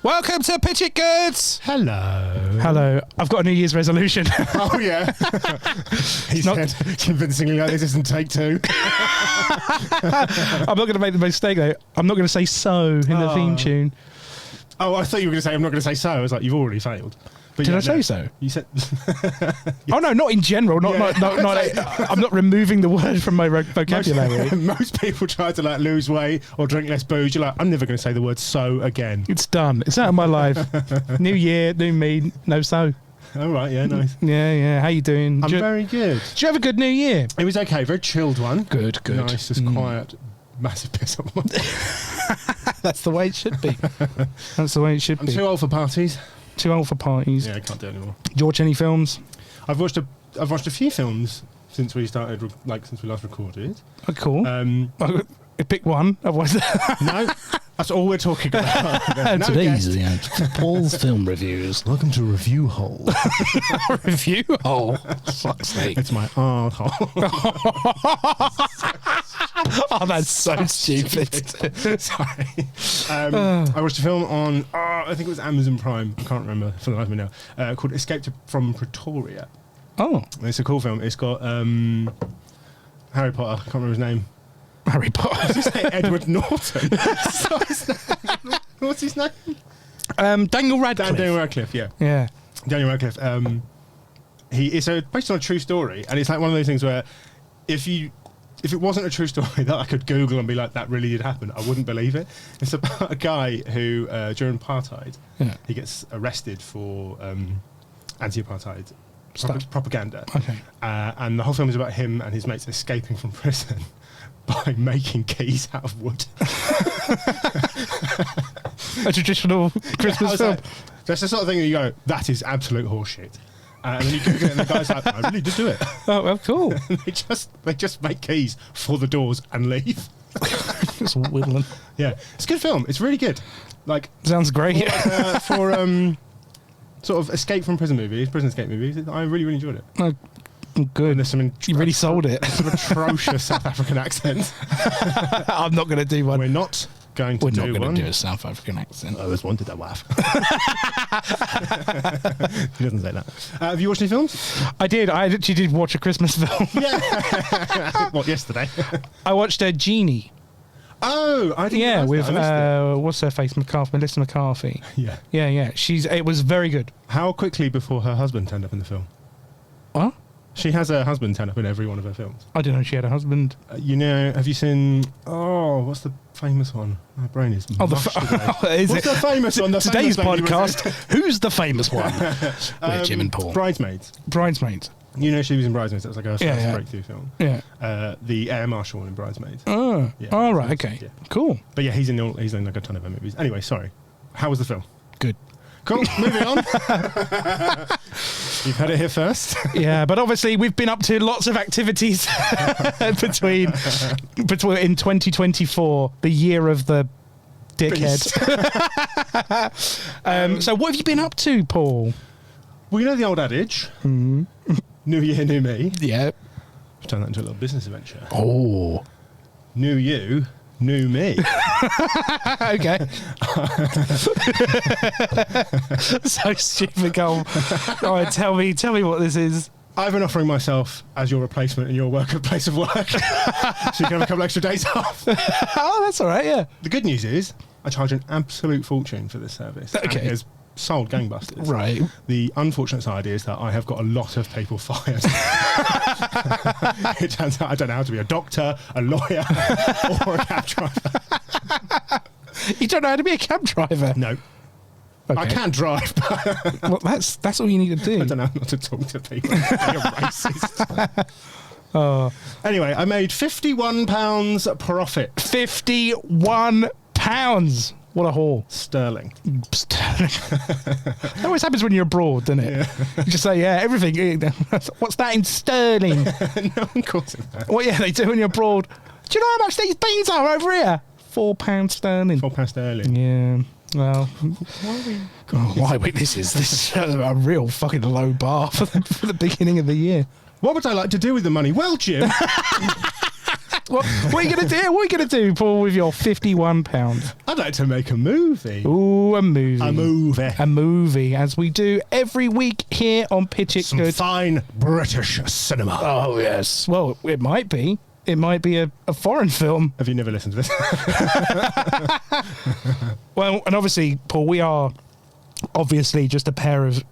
Welcome to Pitch It Goods. Hello. I've got a New Year's resolution. Oh, yeah. He said convincingly like this isn't take two. I'm not going to make the mistake, though. I'm not going to say so in the theme tune. Oh, I thought you were going to say I'm not going to say so. I was like, you've already failed. But Did I say so? You said... Yes. Oh, no, not in general. I'm not removing the word from my vocabulary. Most people try to like lose weight or drink less booze. You're like, I'm never going to say the word so again. It's done. It's out of my life. New year, new me, no so. All right, yeah, nice. Yeah. How you doing? I'm very good. Did you have a good New Year? It was okay. Very chilled one. Good. Nice, just quiet. Massive piss up. That's the way it should be. That's the way it should be. I'm too old for parties. Too old for parties. Yeah, I can't do it anymore. Did you watch any films? I've watched a few films since we started, since we last recorded. Oh, cool. Pick one. Otherwise, no, that's all we're talking about. Today's Paul's film reviews. Welcome to Review Hole. Review Hole. Fuck's sake! It's my hole. Oh, that's so stupid. Sorry. I watched a film on, I think it was Amazon Prime. I can't remember for the life of me now. Called Escape from Pretoria. Oh, it's a cool film. It's got Harry Potter. I can't remember his name. Harry Potter. I was going to say Edward Norton. What's his name? Daniel Radcliffe. Daniel Radcliffe, yeah. Yeah. Daniel Radcliffe. It's based on a true story, and it's like one of those things where if it wasn't a true story that I could Google and be like, that really did happen, I wouldn't believe it. It's about a guy who, during apartheid, he gets arrested for anti-apartheid propaganda. Okay. And the whole film is about him and his mates escaping from prison by making keys out of wood. A traditional Christmas film. That's the sort of thing that you go, that is absolute horseshit. And then you Google it and the guy's like, I really did do it. Oh, well, cool. they just make keys for the doors and leave. Just whittling. Yeah. It's a good film. It's really good. Sounds great. For sort of escape from prison escape movies, I really, really enjoyed it. Oh, good. You really sold it. Some atrocious South African accent. I'm not going to do one. We're not going to do a South African accent. I always wanted that laugh. He doesn't say that. Have you watched any films? I did. I actually did watch a Christmas film. Yeah. What, yesterday? I watched Genie. Oh, I didn't. Yeah, with what's her face? Melissa McCarthy. Yeah. It was very good. How quickly before her husband turned up in the film? What? She has her husband turn up in every one of her films. I didn't know she had a husband. Have you seen... Oh, what's the famous one? My brain is what's the famous one? Today's podcast, who's the famous one? With Jim and Paul. Bridesmaids. She was in Bridesmaids. That was like her first breakthrough film. Yeah. The Air Marshal in Bridesmaids. Oh, yeah, all right, okay. Yeah. Cool. But yeah, he's in like a ton of her movies. Anyway, sorry. How was the film? Good. Cool, moving on. You've heard it here first. Yeah, but obviously we've been up to lots of activities between in 2024, the year of the dickhead. So what have you been up to, Paul? Well, you know the old adage, new year, new me. Yeah. I've turned that into a little business adventure. Oh. New you, new me. Okay. So stupid, Cole. All right, tell me what this is. I've been offering myself as your replacement in your place of work. So you can have a couple extra days off. Oh, that's all right, yeah. The good news is I charge an absolute fortune for this service. Okay. And it has sold gangbusters. Right. The unfortunate side is that I have got a lot of people fired. It turns out I don't know how to be a doctor, a lawyer, or a cab driver. You don't know how to be a cab driver? No. Okay. I can drive, but... Well, that's all you need to do. I don't know how to talk to people. Be a racist. Oh. Anyway, I made £51 profit. £51. £4. What a haul. Sterling. That always happens when you're abroad, doesn't it? Yeah. You just say, yeah, everything. What's that in sterling? No one calls it that. Well, yeah, they do when you're abroad. Do you know how much these beans are over here? £4 sterling. £4 sterling. Yeah. Well, why? Wait, this is a real fucking low bar for the beginning of the year. What would I like to do with the money? Well, Jim. What are you going to do? What are you going to do, Paul, with your £51? I'd like to make a movie. Ooh, a movie. A movie. A movie, as we do every week here on Pitch It Some Good. fine British cinema. Oh, yes. Well, it might be. It might be a foreign film. Have you never listened to this? Well, and obviously, Paul, we are obviously just a pair of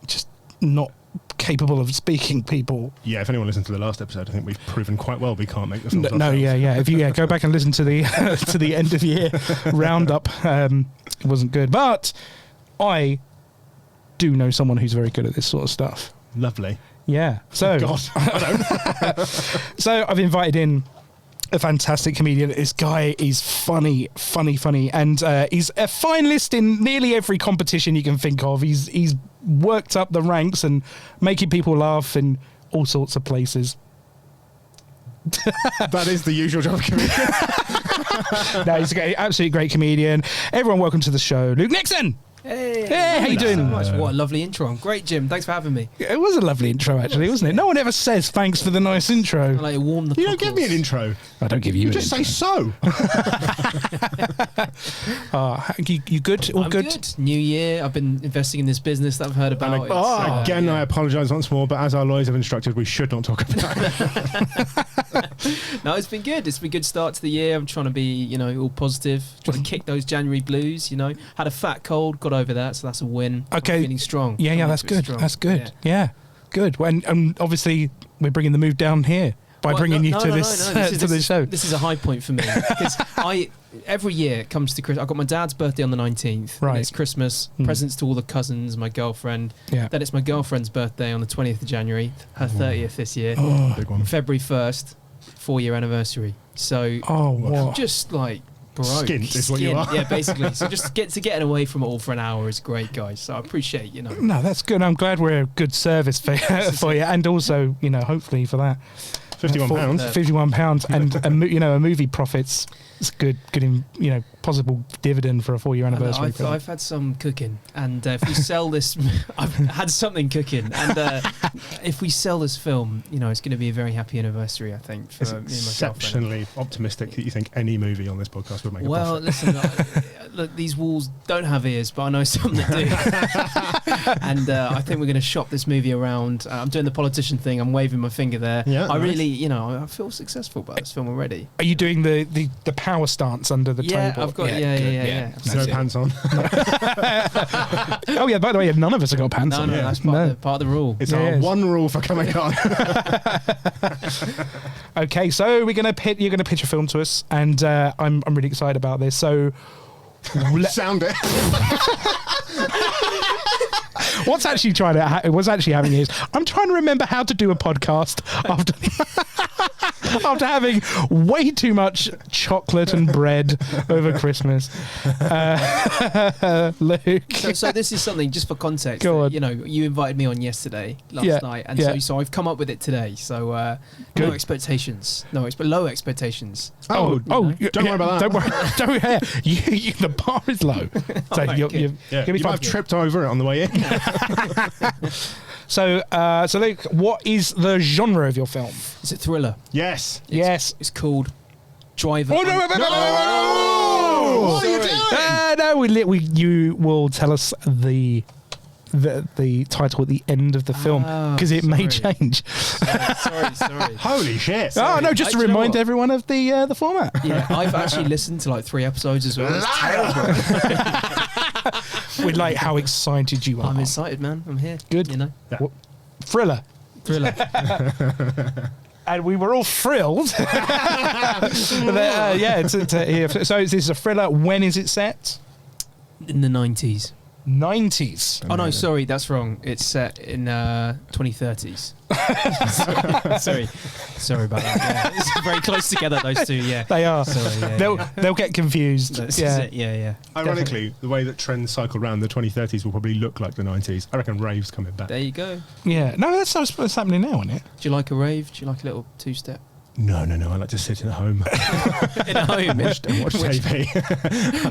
just not capable of speaking people. Yeah, if anyone listened to the last episode, I think we've proven quite well we can't make the films No, ourselves. If you go back and listen to the to the end of year roundup, it wasn't good. But I do know someone who's very good at this sort of stuff. Lovely. Yeah. So, God, I don't. so I've invited in a fantastic comedian. This guy is funny, and he's a finalist in nearly every competition you can think of. He's worked up the ranks and making people laugh in all sorts of places. That is the usual job of comedian. No, he's an absolutely great comedian. Everyone, welcome to the show, Luke Nixon. Hey, how you doing? So much. What a lovely intro. I'm great, Jim. Thanks for having me. It was a lovely intro, actually, wasn't it? No one ever says thanks for the nice intro. I like to warm the You don't give me an intro. I don't give you. You an just intro. say so. You good? All I'm good? New year. I've been investing in this business that I've heard about. Again, yeah. I apologise once more, but as our lawyers have instructed, we should not talk about it. No, it's been good. It's been a good start to the year. I'm trying to be, all positive. Trying to kick those January blues, Had a fat cold, got over that, so that's a win. Okay. I'm feeling strong. Yeah, that's good. That's good. Yeah, good. And obviously, we're bringing the move down here by bringing you to this show. This is a high point for me because every year it comes to Christmas. I've got my dad's birthday on the 19th. Right. And it's Christmas, presents to all the cousins, my girlfriend. Yeah. Then it's my girlfriend's birthday on the 20th of January, her 30th this year. Big one. February 1st, 4-year anniversary. So what? just like broke. Skint is what you are. Yeah, basically. So just getting away from it all for an hour is great, guys. So I appreciate, No, that's good. I'm glad we're a good service for you, and also, hopefully for that. £51. £51, and a movie profits. It's good, possible dividend for a 4-year anniversary. I've had some cooking, and if we sell this, I've had something cooking, and if we sell this film, it's going to be a very happy anniversary, I think, for It's me and my girlfriend. exceptionally optimistic that you think any movie on this podcast would make a Well, profit. listen, look, these walls don't have ears, but I know some that do. And I think we're going to shop this movie around. I'm doing the politician thing. I'm waving my finger there. Yeah, I nice. really, I feel successul about this film already. Are you doing the power stance under the Yeah, table? I've got, yeah. No pants on. Oh yeah, by the way, none of us have got pants No, on. that's part of the rule. It's Yeah, our it is. one rule for coming on. Okay, so you're gonna pitch a film to us, and I'm really excited about this. So Sound it. what's actually happening is I'm trying to remember how to do a podcast after having way too much chocolate and bread over Christmas. Luke. So this is something, just for context, Go on. you invited me on yesterday, last night, and so I've come up with it today. So Good. no expectations, low expectations. Don't worry about that. Don't worry. The bar is low. So Alright, you're good. gonna be You might fine. have tripped over it on the way in. So Luke, what is the genre of your film? It's a thriller. Yes. Yes. It's called Driver. Oh no! What are you doing? You will tell us the title at the end of the film because it may sorry. change. Sorry. Holy shit. Oh no! Just to Do you know remind what? everyone of the format. Yeah, I've actually listened to like 3 episodes as well. It's terrible. With like how excited you are. I'm excited, man. I'm here. Good. Yeah. Thriller. And we were all thrilled. So In the 90s. 90s. Oh no, sorry, that's wrong. It's set in 2030s. sorry about that. Yeah. It's very close together, those two. Yeah, They are. Sorry, They'll get confused. That's Yeah. it. Yeah. Ironically, the way that trends cycle around, the 2030s will probably look like the 90s. I reckon rave's coming back. There you go. Yeah. No, that's what's happening now, isn't it? Do you like a rave? Do you like a little two-step? No. I like to sit at home In a home. and watch TV.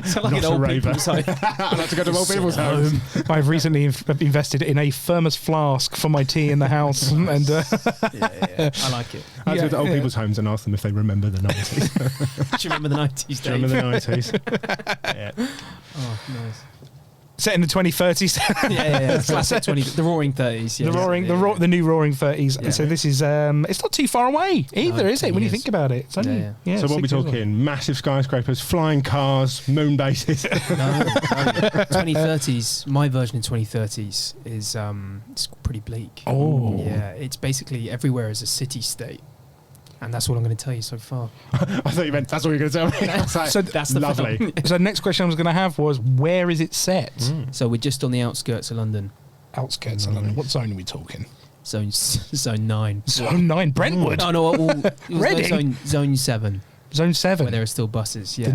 So like Not an a old raver. people's home. I like to go to old people's homes. I've recently invested in a thermos flask for my tea in the house, and Yeah. I like it. I like to go to old Yeah. people's homes and ask them if they remember the 90s. Do you remember the 90s, Do you Dave? remember the 90s? Yeah. Oh, nice. set in the 2030s. Yeah. Classic 20. The Roaring 30s. Yeah. the new Roaring 30s. Yeah. So this is it's not too far away either, No, is it? When you it is. think about it, it's only, Yeah. So what are we 6 years old. talking? Massive skyscrapers, flying cars, moon bases. No, 2030s. My version of 2030s is it's pretty bleak. Oh. Yeah, it's basically everywhere is a city-state, and that's what I'm going to tell you so far. I thought you meant that's all you're going to tell me. I was like, So That's the lovely. film. So the next question I was going to have was, where is it set? So we're just on the outskirts of London, Outskirts of London. What zone are we talking? zone 9. Zone 9, Brentwood. Oh no, Reading? zone 7, Zone where 7. there are still buses. Yeah, The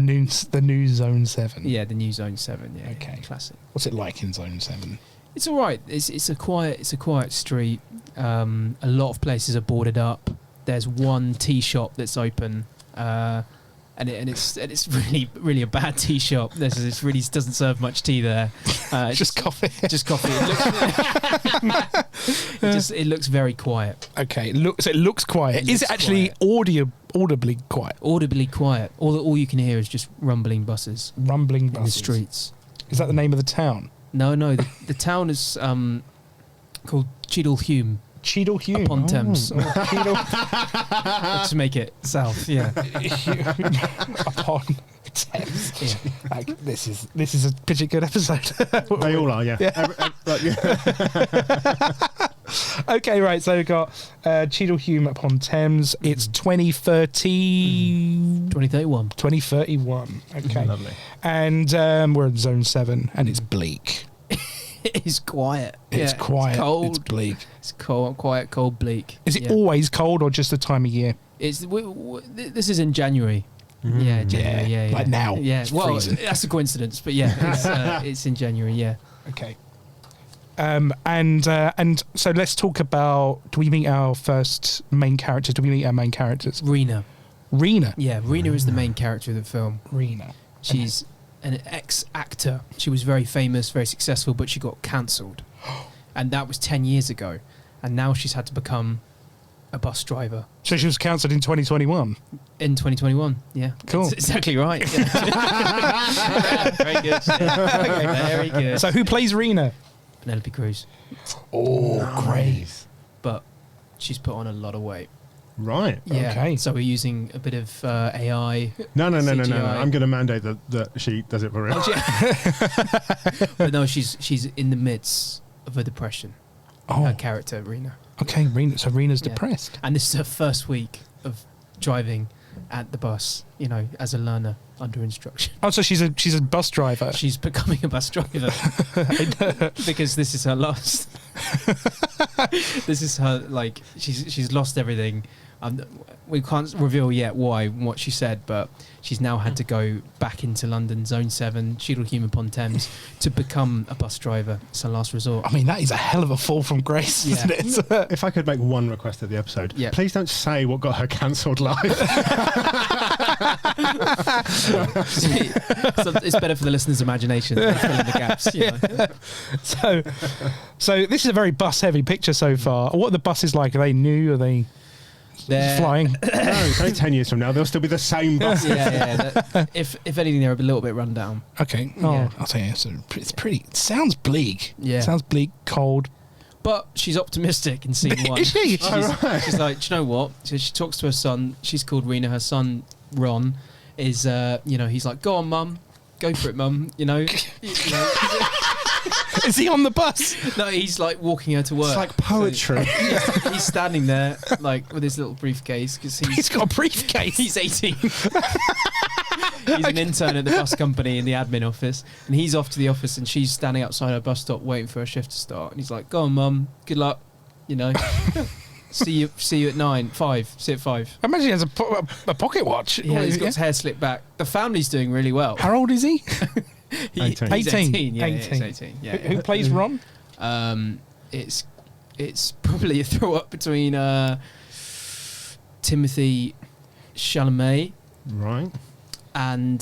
new Zone 7. yeah, the new zone 7. Yeah, Okay. classic. What's it like in Zone 7? It's all right. It's a quiet street. A lot of places are boarded up. There's one tea shop that's open, and it's really a bad tea shop. It really doesn't serve much tea there. Just coffee. Just coffee. It looks very quiet. Okay, it looks quiet. It Is looks it actually audibly quiet? Audibly quiet. All you can hear is just rumbling buses Rumbling in the buses. streets. Is that the name of the town? No. The town is called Cheadle-Hulme Cheadle-Hulme. upon Thames. Cheadle To make it south. Yeah. upon Thames. Yeah. Like, this is a pretty good episode. They all are, yeah. Okay, right. So we've got Cheadle-Hulme upon Thames. It's 2030. 2031. 2031. Okay. Lovely. And we're in Zone 7, and it's bleak. It is quiet. It's quiet. It's cold. It's bleak. It's cold, quiet, cold, bleak. Is it Yeah. always cold or just the time of year? This is in January. Yeah, January. Yeah. Like now. Yeah. It's Well, freezing. that's a coincidence, but yeah, it's in January. Yeah. Okay. And so let's talk about. Do we meet our first main characters? Do we meet our main characters? Rena. Rena. Yeah, Rena is the main character of the film. Rena. She's an ex-actor. She was very famous, very successful, but she got cancelled, and that was 10 years ago. And now she's had to become a bus driver. So she was cancelled in 2021. In 2021, yeah. Cool. That's exactly right. Yeah. Very good. Yeah. Very good. So who plays Rena? Penelope Cruz. Oh, great. But she's put on a lot of weight. Right. Yeah. Okay. So we're using a bit of AI. No. CGI. I'm going to mandate that she does it for real. But no, she's in the midst of a depression. Oh, Her character, Rena. okay. Rena. So Rena's Yeah. depressed. And this is her first week of driving at the bus, as a learner under instruction. Oh, so she's a bus driver. She's becoming a bus driver because this is her last. This is her, like, she's lost everything. We can't reveal yet what she said, but she's now had to go back into London, Zone 7, Cheadle-Hulme upon Thames, to become a bus driver. It's her last resort. I mean, that is a hell of a fall from grace, Yeah. isn't it? If I could make one request of the episode, Yeah. please don't say what got her cancelled live. So it's better for the listener's imagination. Fill in the gaps. So this is a very bus-heavy picture so far. What are the buses like? Are they new? Are they They're- flying? No, it's only 10 years from now, they'll still be the same bus. If anything, they're a little bit run down. Okay. Yeah. Oh, I'll tell you. It's pretty. It sounds bleak. Yeah. Sounds bleak, cold. But she's optimistic in scene one. Is she? She's like, do you know what? So she talks to her son. She's called Rena. Her son, Ron, is, he's like, go on, mum. Go for it, mum. Is he on the bus? No, he's like walking her to work. It's like poetry. So he's standing there, like, with his little briefcase, because He's got a briefcase. he's 18. He's an intern at the bus company in the admin office, and he's off to the office, and she's standing outside her bus stop waiting for her shift to start. And he's like, "Go on, mum. Good luck. You know, see you at 5. See you at 5." I imagine he has a pocket watch. Yeah, he's got his hair slicked back. The family's doing really well. How old is he? He's 18. Yeah, 18. he's 18. Yeah. Who plays Ron? It's probably a throw up between Timothy Chalamet, Right. and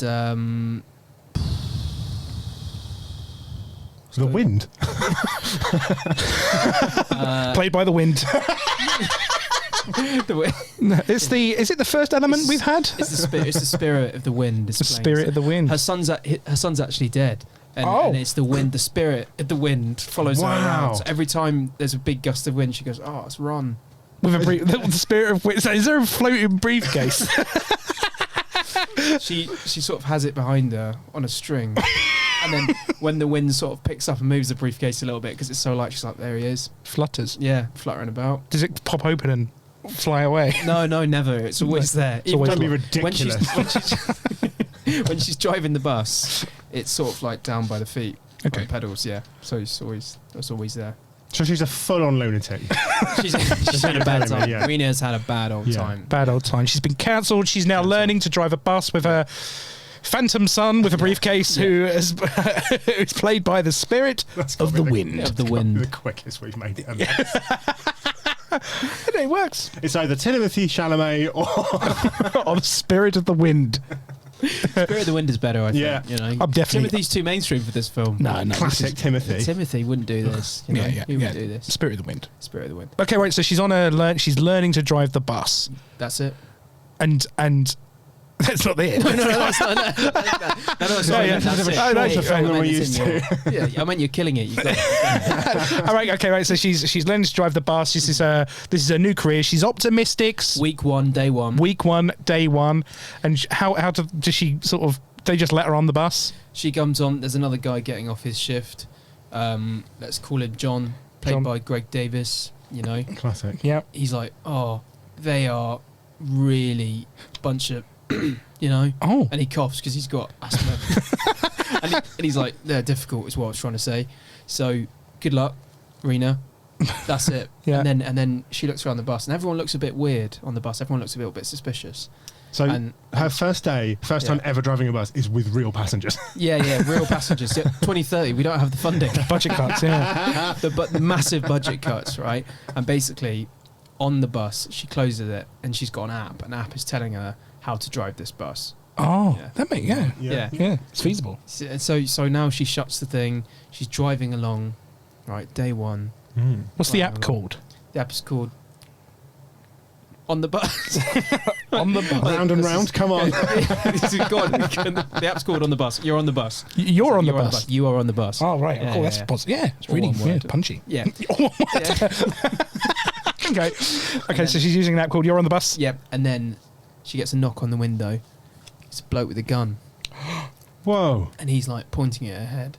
The Wind. Played by the Wind. Is it the first element we've had? It's the spirit of the wind. The spirit of the wind. Her son's actually dead, and it's the wind. The spirit of the wind follows her around. So every time there's a big gust of wind, she goes, "Oh, it's Ron." With the spirit of wind. Is there a floating briefcase? She sort of has it behind her on a string, and then when the wind sort of picks up and moves the briefcase a little bit because it's so light, she's like, "There he is." Flutters. Yeah, fluttering about. Does it pop open and fly away? No, never. It's always there. It's always Don't be ridiculous. When she's driving the bus, it's sort of like down by the feet. Okay. On pedals, yeah. So it's always there. So she's a full-on lunatic. She's had a bad time. Yeah. Rena's had a bad old time. Bad old time. She's been cancelled. She's now learning to drive a bus with her phantom son with a briefcase who's played by the spirit of the wind. Of the wind. The quickest we've made it. It works. It's either Timothy Chalamet Or the spirit of the wind. Spirit of the Wind is better, I think. Yeah. You know, I'm definitely. Timothy's too mainstream for this film. No. classic Timothy. Timothy wouldn't do this. You know? He wouldn't do this. Spirit of the wind. Spirit of the Wind. Okay, right. So she's she's learning to drive the bus, That's it. and that's not it. No, that's not. No, that's yeah. That's it. Oh, that's the film that I we're meant used it's in your- Yeah, I meant you're killing it. You've got it. All right. Okay. Right. So she's learning to drive the bus. This is her new career. She's optimistic. Week 1, day 1. Week 1, day 1, and does she sort of? They just let her on the bus. She comes on. There's another guy getting off his shift. Let's call him John, played by Greg Davis. You know, Classic. Yeah. he's like, "Oh, they are really bunch of," you know. Oh. And he coughs because he's got asthma. and he's like, "They're difficult," is what I was trying to say. So good luck, Rena. That's it. Yeah. And then she looks around the bus, and everyone looks a bit weird on the bus. Everyone looks a little bit suspicious. So And- her first time ever driving a bus is with real passengers. Yeah, real passengers. Yeah, 2030, we don't have the funding. Budget cuts. Yeah. the massive budget cuts, right? And basically, on the bus, she closes it, and she's got an app. An app is telling her how to drive this bus. Oh, Yeah. that makes Yeah. yeah. It's feasible. So now she shuts the thing. She's driving along, right? Day 1. What's the app called? The app is called On the Bus. On the bus. Round and round, come on. Go on. The app's called On the Bus. You're on the bus. You're on the bus. You are on the bus. Oh right. Yeah, Oh, that's yeah. positive. Yeah, it's All really one word. punchy. Yeah. Okay. Okay. So she's using an app called "You're on the Bus." Yep. And then she gets a knock on the window. It's a bloke with a gun. Whoa. And he's like pointing it at her head.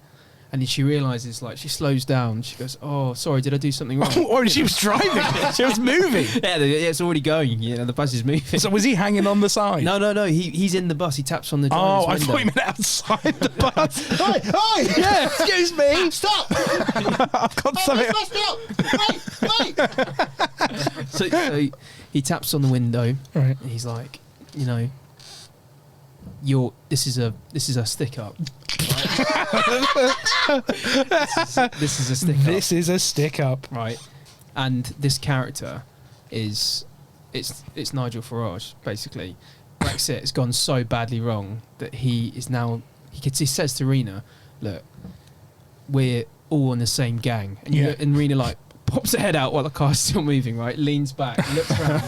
And then she realizes, like, she slows down. She goes, "Oh, sorry, did I do something wrong?" Or she was driving. She was moving. Yeah, it's already going. You know, the bus is moving. So was he hanging on the side? No. He's in the bus. He taps on the Oh, driver's I thought you window. meant outside the bus. Hi! Yeah. Excuse me. Stop! I've got something. Wait! So he taps on the window. Right. And he's like, you know, this is a stick up. This is a stick up. This is a stick up. Right. And this character it's Nigel Farage, basically. Brexit has gone so badly wrong that he says to Rena, "Look, we're all in the same gang." And, and Rena like pops her head out while the car's still moving, right? Leans back, looks around.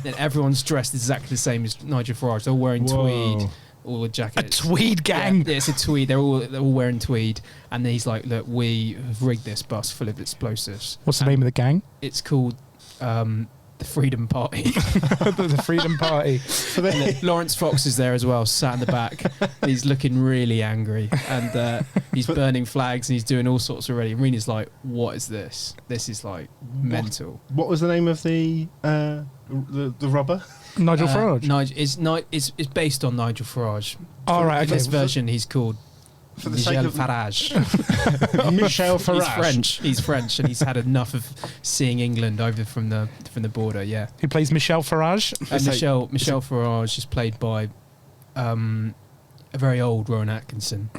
Then everyone's dressed exactly the same as Nigel Farage. They're all wearing tweed, all the A jackets. tweed gang. Yeah, it's a tweed. They're all wearing tweed. And then he's like, "Look, we have rigged this bus full of explosives." What's the name of the gang? It's called the Freedom Party. The Freedom Party. And then Lawrence Fox is there as well, sat in the back. He's looking really angry, and he's burning flags, and he's doing all sorts already. And Rena's like, "What is this? This is like mental." What was the name of the the robber. Nigel Farage. It's based on Nigel Farage. All right. In Okay. this version, he's called For the sake Michel of Farage. Michel Farage. He's French. He's French, and he's had enough of seeing England over from the border. Yeah. Who plays Michel Farage? And Michel Farage is played by a very old Rowan Atkinson.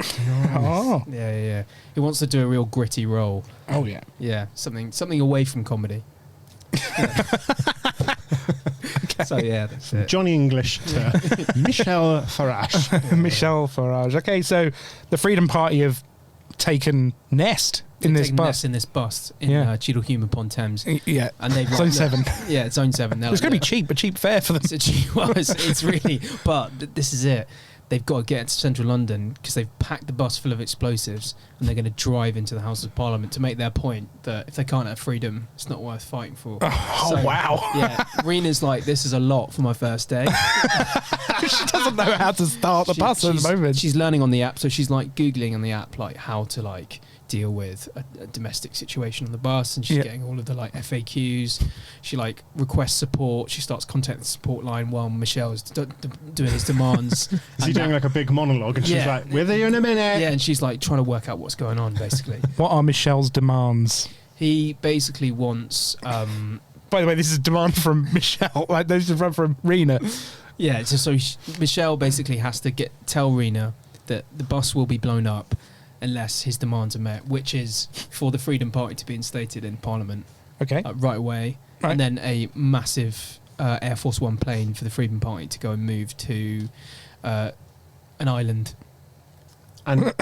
Oh. Yeah. He wants to do a real gritty role. Oh yeah. Yeah, something away from comedy. Yeah. So yeah, that's it. Johnny English to Michel Farage. Michel Farage. Okay, so the Freedom Party have taken nest in this bus. In this bus in Cheadle Hulme upon Thames. Yeah. And they've Zone 7. Yeah, Zone 7. It's going to be a cheap fare for them. It's really, but this is it. They've got to get into central London because they've packed the bus full of explosives and they're going to drive into the House of Parliament to make their point that if they can't have freedom, it's not worth fighting for. Wow. Yeah, Rena's like, this is a lot for my first day. She doesn't know how to start the bus at the moment. She's learning on the app, so she's like Googling on the app like how to like deal with a domestic situation on the bus, and she's getting all of the like FAQs. She like requests support. She starts contacting the support line while Michelle's doing his demands. Is he doing like a big monologue? And she's like, "With you in a minute." Yeah, and she's like trying to work out what's going on basically. What are Michelle's demands? He basically wants. By the way, this is a demand from Michelle. Like those are from Rena. Yeah, so Michelle basically has to tell Rena that the bus will be blown up unless his demands are met, which is for the Freedom Party to be instated in Parliament. Okay. Right away. Right. And then a massive Air Force One plane for the Freedom Party to go and move to an island. And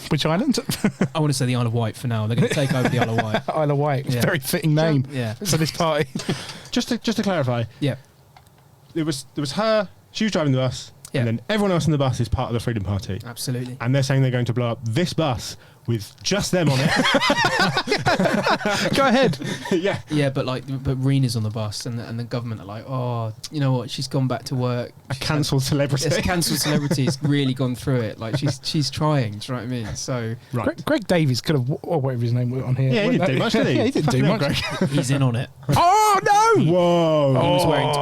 which island? I want to say the Isle of Wight for now. They're going to take over the Isle of Wight. Isle of Wight. Yeah. Very fitting name for this party. Just to clarify. Yeah. There was her, she was driving the bus. Yeah. And then everyone else in the bus is part of the Freedom Party. Absolutely. And they're saying they're going to blow up this bus with just them on it. Go ahead. Yeah. Yeah, but Rena's on the bus, and the government are like, oh, you know what? She's gone back to work. A cancelled celebrity. It's a cancelled celebrity. Has really gone through it. Like she's trying. Do you know what I mean? So Greg Davies could have, or whatever his name was on here. Yeah, he didn't do much, did he? Yeah, he didn't do much. He's in on it. Oh no! Whoa! He was wearing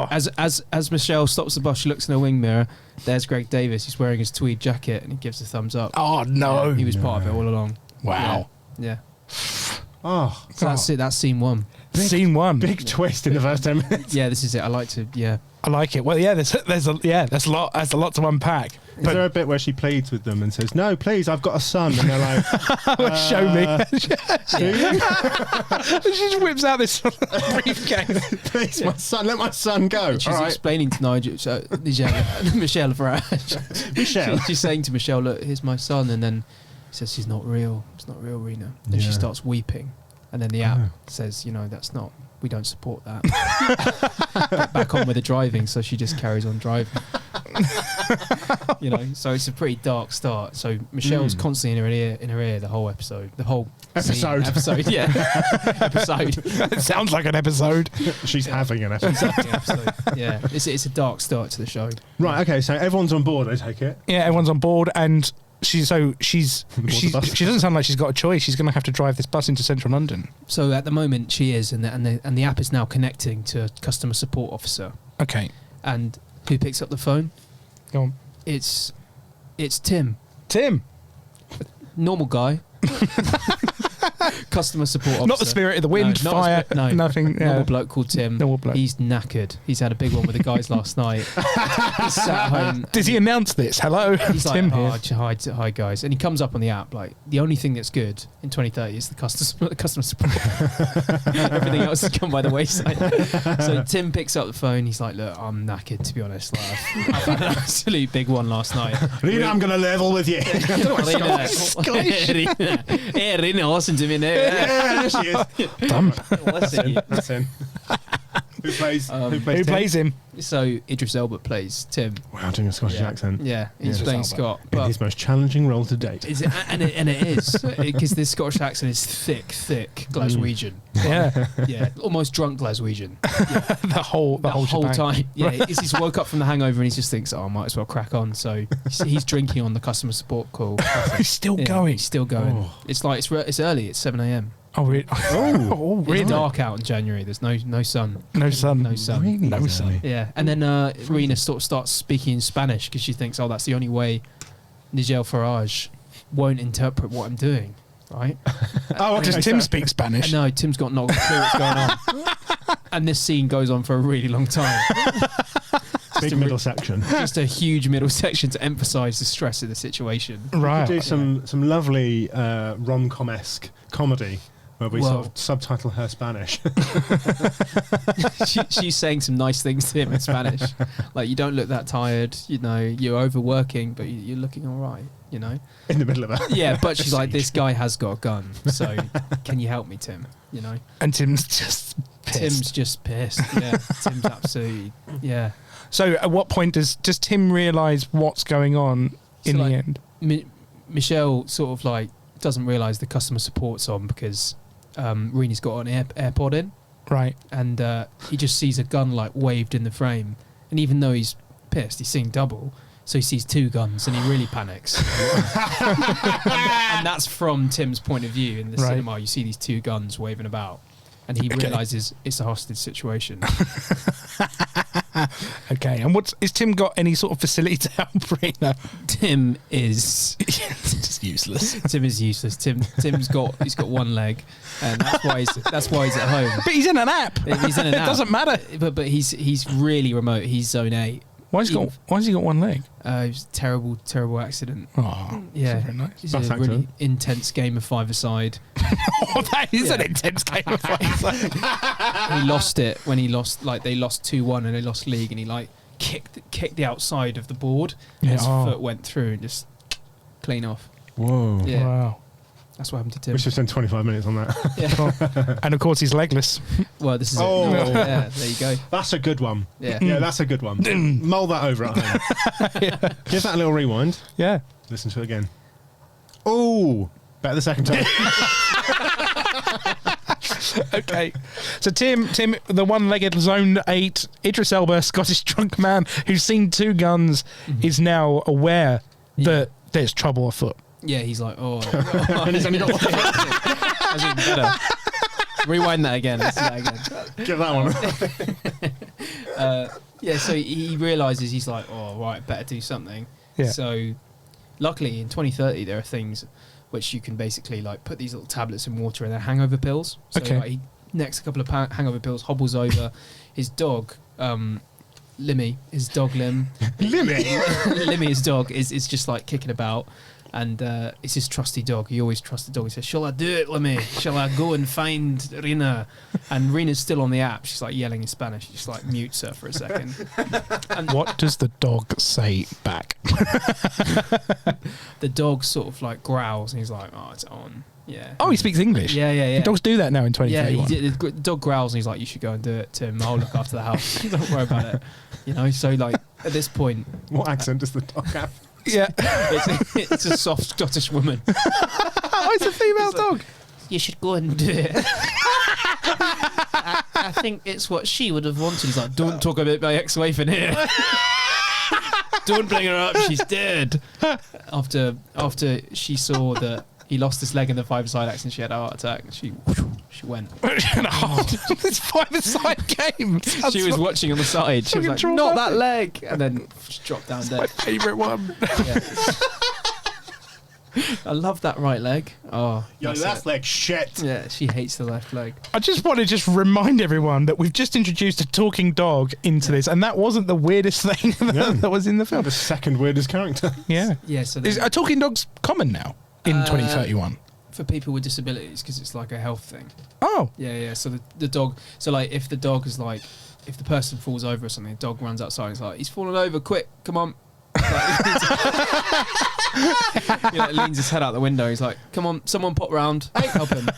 as Michelle stops the bus, she looks in her wing mirror. There's Greg Davies. He's wearing his tweed jacket and he gives a thumbs up. Oh no! Yeah, he was part of it all along. Wow. Yeah. Oh, so that's it. That's scene one. Scene one. Big twist in the first 10 minutes. Yeah, this is it. I like to. Yeah. I like it. Well, yeah. There's a lot to unpack. Is there a bit where she pleads with them and says, "No, please, I've got a son," and they're like, "Show me." She just whips out this briefcase. Please, my son, let my son go. And she's explaining to Michelle Farage. Michelle. She's saying to Michelle, "Look, here's my son," and then says, "He's not real. It's not real, Rena." Then she starts weeping, and then the app says, "That's not. We don't support that." Get back on with the driving, so she just carries on driving. So it's a pretty dark start. So Michelle's constantly in her ear the whole episode. The whole episode, yeah. Episode. It sounds like an episode. She's having an episode. Yeah, it's a dark start to the show. Right. Okay. So everyone's on board. I take it. Yeah, everyone's on board, and she doesn't sound like she's got a choice. She's going to have to drive this bus into central London. So at the moment she is, and the app is now connecting to a customer support officer. Okay. And who picks up the phone? Go on. It's Tim. Tim. Normal guy. Customer support officer. Not the spirit of the wind, fire, nothing. Yeah. Normal bloke called Tim. Normal bloke. He's knackered. He's had a big one with the guys last night. He's sat home. Does he announce this? Hello, he's Tim like, here. Hi guys. And he comes up on the app like, the only thing that's good in 2030 is the customer support. Everything else has come by the wayside. So Tim picks up the phone. He's like, look, I'm knackered, to be honest. Like, I've had an absolute big one last night. Rena, I'm going to level with you. Rena, listen to me now. Yeah, there she is. Dumb. That's him. Who plays him? So Idris Elba plays Tim. Wow, doing a Scottish accent. Yeah, he's playing Scott. But his most challenging role to date. And it is, because this Scottish accent is thick Glaswegian. Yeah, almost drunk Glaswegian. Yeah. the whole time. Yeah, he's woke up from the hangover and he just thinks, I might as well crack on. So he's drinking on the customer support call. He's still going. He's still going. Oh. It's early. It's 7 a.m. Oh, really? Oh, It's really? dark out in January. There's no sun. No sun. No sun. Really? No sun. Yeah, and then Rena sort of starts speaking in Spanish because she thinks, oh, that's the only way Nigel Farage won't interpret what I'm doing, right? Oh, okay. Does Tim speak Spanish? No, Tim's got no clue what's going on. And this scene goes on for a really long time. Big middle section. Just a huge middle section to emphasise the stress of the situation. Right. We could do some lovely rom-com-esque comedy where we sort of subtitle her Spanish. She's saying some nice things to him in Spanish. Like, you don't look that tired, you know, you're overworking, but you're looking all right, you know? In the middle of it. Yeah, but she's like, this guy has got a gun, so can you help me, Tim? You know? And Tim's just pissed. Tim's just pissed. Yeah, Tim's absolutely, yeah. So at what point does Tim realise what's going on in So, the like, end? Michelle sort of like doesn't realise the customer support's on because Rene's got an AirPod in. Right. And he just sees a gun like waved in the frame, and even though he's pissed, he's seeing double, so he sees two guns and he really panics. and that's from Tim's point of view in the cinema. You see these two guns waving about, and he realizes it's a hostage situation. Okay, and is Tim got any sort of facility to help Rena? Tim is just useless. Tim is useless. Tim's got one leg, and that's why he's at home. But he's in an app. He's in an app. It doesn't matter. But he's really remote. He's zone 8. Why has he got one leg? It was a terrible accident. Oh, yeah, very nice. It's a really intense game of five-a-side. That is an intense game of five-a-side. He lost it when they lost 2-1 and they lost league, and he like kicked the outside of the board. And his foot went through and just clean off. Whoa! Yeah. Wow. That's what happened to Tim. We should spend 25 minutes on that. Yeah. And of course he's legless. Well, this is it. Yeah, there you go. That's a good one. Yeah. Yeah, that's a good one. Mull that over at home. Give that a little rewind. Yeah. Listen to it again. Oh, better the second time. Okay. So Tim, the one-legged zone 8, Idris Elba, Scottish drunk man who's seen two guns, is now aware that there's trouble afoot. Yeah, he's like, oh. And he's only got one. That's even better. Rewind that again. Let's do that again. Give that one. Yeah, so he realises he's like, oh, right, better do something. Yeah. So luckily in 2030 there are things which you can basically like put these little tablets in water and they're hangover pills. So like, he necks a couple of hangover pills, hobbles over. His dog, Limmy, Lim, Limmy, his dog, is just like kicking about. And it's his trusty dog. He always trusts the dog. He says, shall I do it, Lemmy? Shall I go and find Rena? And Rena's still on the app. She's like yelling in Spanish. He just like mutes her for a second. And what does the dog say back? The dog sort of like growls and he's like, oh, it's on. Yeah. Oh, he speaks English? Yeah. Dogs do that now in 2031. Yeah, the dog growls and he's like, you should go and do it, Tim. I'll look after the house. Don't worry about it. You know, so like at this point... What accent does the dog have? Yeah. it's a soft Scottish woman. Oh, it's a female dog. You should go and do it. I think it's what she would have wanted. He's like, don't talk about my ex-wife in here. Don't bring her up. She's dead. After she saw that he lost his leg in the five-a-side accident, she had a heart attack. She went. This five-a-side game. She was watching on the side. She was like, not that leg. And then she dropped down dead. My favourite one. Yeah. I love that right leg. Oh, Your left leg shit. Yeah, she hates the left leg. I just want to remind everyone that we've just introduced a talking dog into this, and that wasn't the weirdest thing that was in the film. The second weirdest character. Yeah. Yeah. So Are talking dogs common now in 2031? For people with disabilities, because it's like a health thing. Oh. Yeah. So the dog. So like, if the dog is like, if the person falls over or something, the dog runs outside. It's like, he's fallen over. Quick, come on. He like leans his head out the window. He's like, "Come on, someone pop round, help him."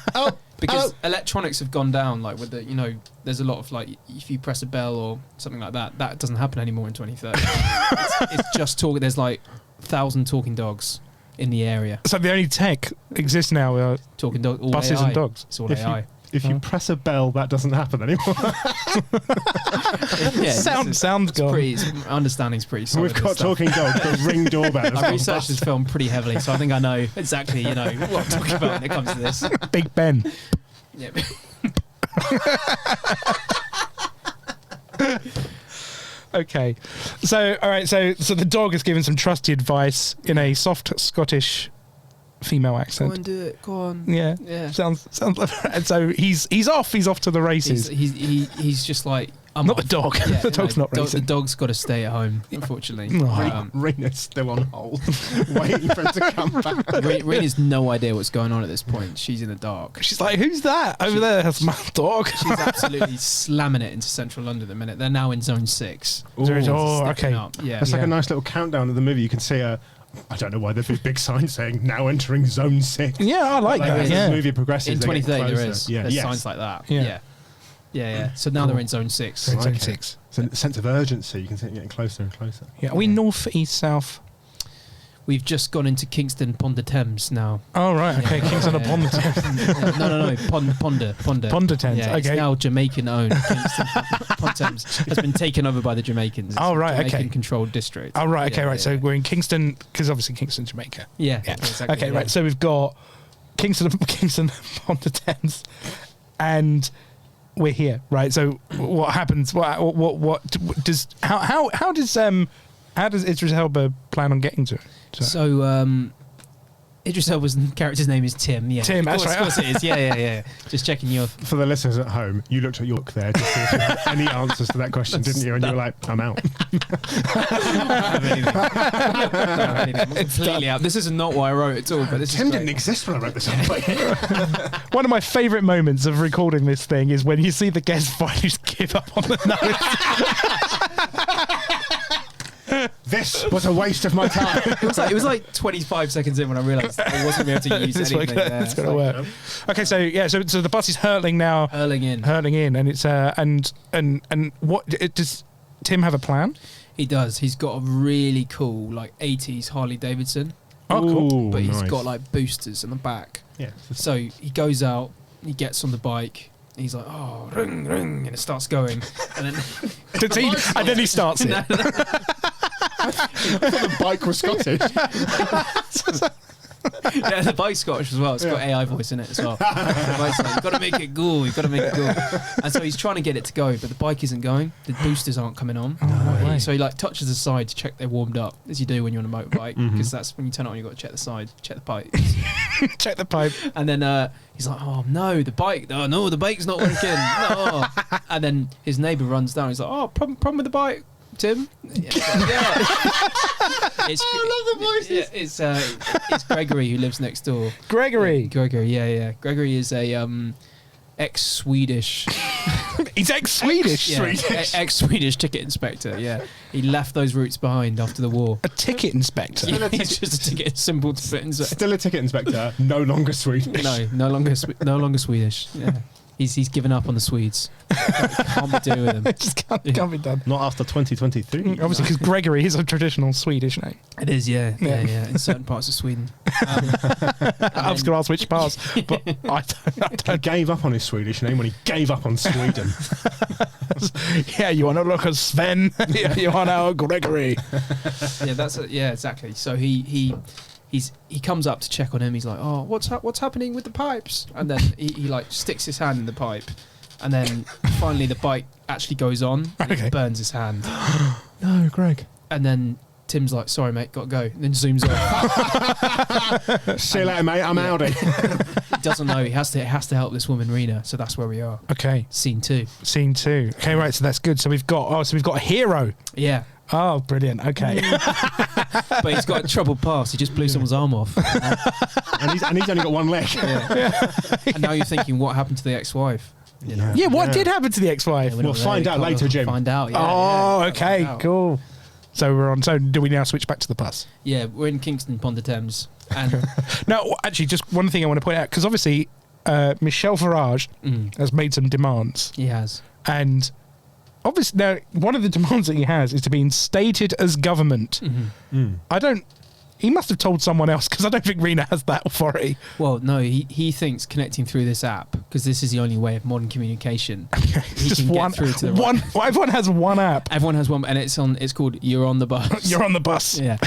Because electronics have gone down. Like with the, there's a lot of like, if you press a bell or something like that, that doesn't happen anymore in 2030. it's just talk. There's like 1,000 talking dogs in the area. So the only tech exists now are Talking dog, all buses AI. and dogs. It's all AI. If you press a bell, that doesn't happen anymore. Yeah, sounds gone. My understanding's pretty solid. We've got talking dogs, but ring doorbells. I researched this film pretty heavily, so I think I know exactly, what I'm talking about when it comes to this. Big Ben. Yeah. Okay. So, all right. So the dog is giving some trusty advice in a soft Scottish female accent. Go and do it. Go on. Yeah. Yeah. Sounds like. And so he's off. He's off to the races. He's just like. I'm not off. the dog. Yeah, The dog's not racing. The dog's got to stay at home, unfortunately. Rena's still on hold, waiting for him to come back. Rena's no idea what's going on at this point. She's in the dark. She's like, who's that over there? That's my dog. She's absolutely slamming it into central London at the minute. They're now in zone 6. Okay. Up. Yeah. It's like a nice little countdown of the movie. You can see I don't know why there's a big sign saying now entering zone 6. Yeah, I like that. As Yeah. the movie progresses, In they get 2030 there closer. is. Yeah. There's Yes. signs like that. Yeah. Yeah. So now they're in zone 6. Zone Okay. 6. So a sense of urgency. You can see it getting closer and closer. Yeah. Are we north, east, south? We've just gone into Kingston Pond Thames now. Oh, right. Okay. Yeah. Kingston upon the Thames. No. Ponder. Ponder Thames. Yeah, it's Okay. now Jamaican owned. Kingston Pond Thames has been taken over by the Jamaicans. It's Oh, right, a Jamaican okay. controlled district. Oh, right. Okay. Yeah, right. yeah, So yeah. we're in Kingston, because obviously Kingston, Jamaica. Yeah. Yeah. Exactly, Okay. yeah. Right. So we've got Kingston upon the Thames, and we're here. Right. So what happens? What does how does Idris Elba plan on getting to it? So Idris Elba's character's name is Tim. Yeah, Tim, Of that's right. course it is. Yeah. Just checking you off. For the listeners at home, you looked at your book there to see if you had any answers to that question, didn't you? And you were like, I'm out. I'm completely out. This is not why I wrote it at all. But this Tim is didn't great. exist when I wrote this up. One of my favourite moments of recording this thing is when you see the guests finally just give up on the notes. This was a waste of my time. It was like 25 seconds in when I realised I wasn't going to be able to use anything. It's going to work. Okay, so yeah, so the bus is hurtling now, Hurling in. and it's and what does Tim have a plan? He does. He's got a really cool like 80s Harley Davidson, Oh, cool. Ooh, but he's nice. got like boosters on the back. Yeah. So he goes out, he gets on the bike, and he's like, oh, ring, ring, and it starts going. And then And then he starts it. I thought the bike was Scottish. Yeah, the bike's Scottish as well. It's got AI voice in it as well. The bike's like, you've got to make it go, you've got to make it go. And so he's trying to get it to go, but the bike isn't going. The boosters aren't coming on. no way. So he like touches the side to check they're warmed up, as you do when you're on a motorbike, because that's when you turn it on, you've got to check the side, check the pipe. Check the pipe. And then he's like, oh no, the bike, oh no, the bike's not working. No. And then his neighbour runs down, he's like, oh, problem with the bike, Tim? Yeah. It's, I love the voices. Yeah, it's Gregory who lives next door. Gregory. Gregory, yeah. Gregory is a ex-Swedish. He's ex-Swedish. Yeah, ex-Swedish ticket inspector. Yeah, he left those roots behind after the war. A ticket inspector. Yeah, he's just a ticket symbol to fit inside. Still a ticket inspector, no longer Swedish. No longer Swedish. Yeah, he's given up on the Swedes. Can't be doing with them. It just can't be done. Not after 2023. Obviously, because Gregory is a traditional Swedish name. It is, yeah, in certain parts of Sweden. I was going to ask which parts, but I He gave up on his Swedish name when he gave up on Sweden. Yeah, you want to look at Sven? Yeah, you want to Gregory? Yeah, exactly. So he comes up to check on him. He's like, "Oh, what's happening with the pipes?" And then he like sticks his hand in the pipe, and then finally the bike actually goes on. And Okay. It burns his hand, No, Greg. and then Tim's like, "Sorry, mate, got to go." And then zooms off. See you later, mate. I'm outie. He doesn't know he has to help this woman Rena. So that's where we are. Okay, Scene 2. scene 2. Okay, right. So that's good. So we've got a hero. Yeah, Oh, brilliant. Okay. but he's got a troubled past. He just blew someone's arm off. and he's only got one leg. And now you're thinking, what happened to the ex-wife? You know? Yeah, what did happen to the ex-wife? Yeah, we're We'll not find there. out later, Jim. Find out. Yeah, Oh, yeah. okay, Find out. cool. So we're on. So do we now switch back to the bus? Yeah, we're in Kingston Pond Thames, and No, actually, just one thing I want to point out, because obviously Michel Farage has made some demands, he has. and obviously now one of the demands that he has is to be instated as government. I don't. He must have told someone else, because I don't think Rena has that authority. Well, no, he thinks connecting through this app, because this is the only way of modern communication. He Just can get one. through to the right. One. Well, everyone has one app. Everyone has one, and it's called "You're on the Bus." You're on the bus. Yeah,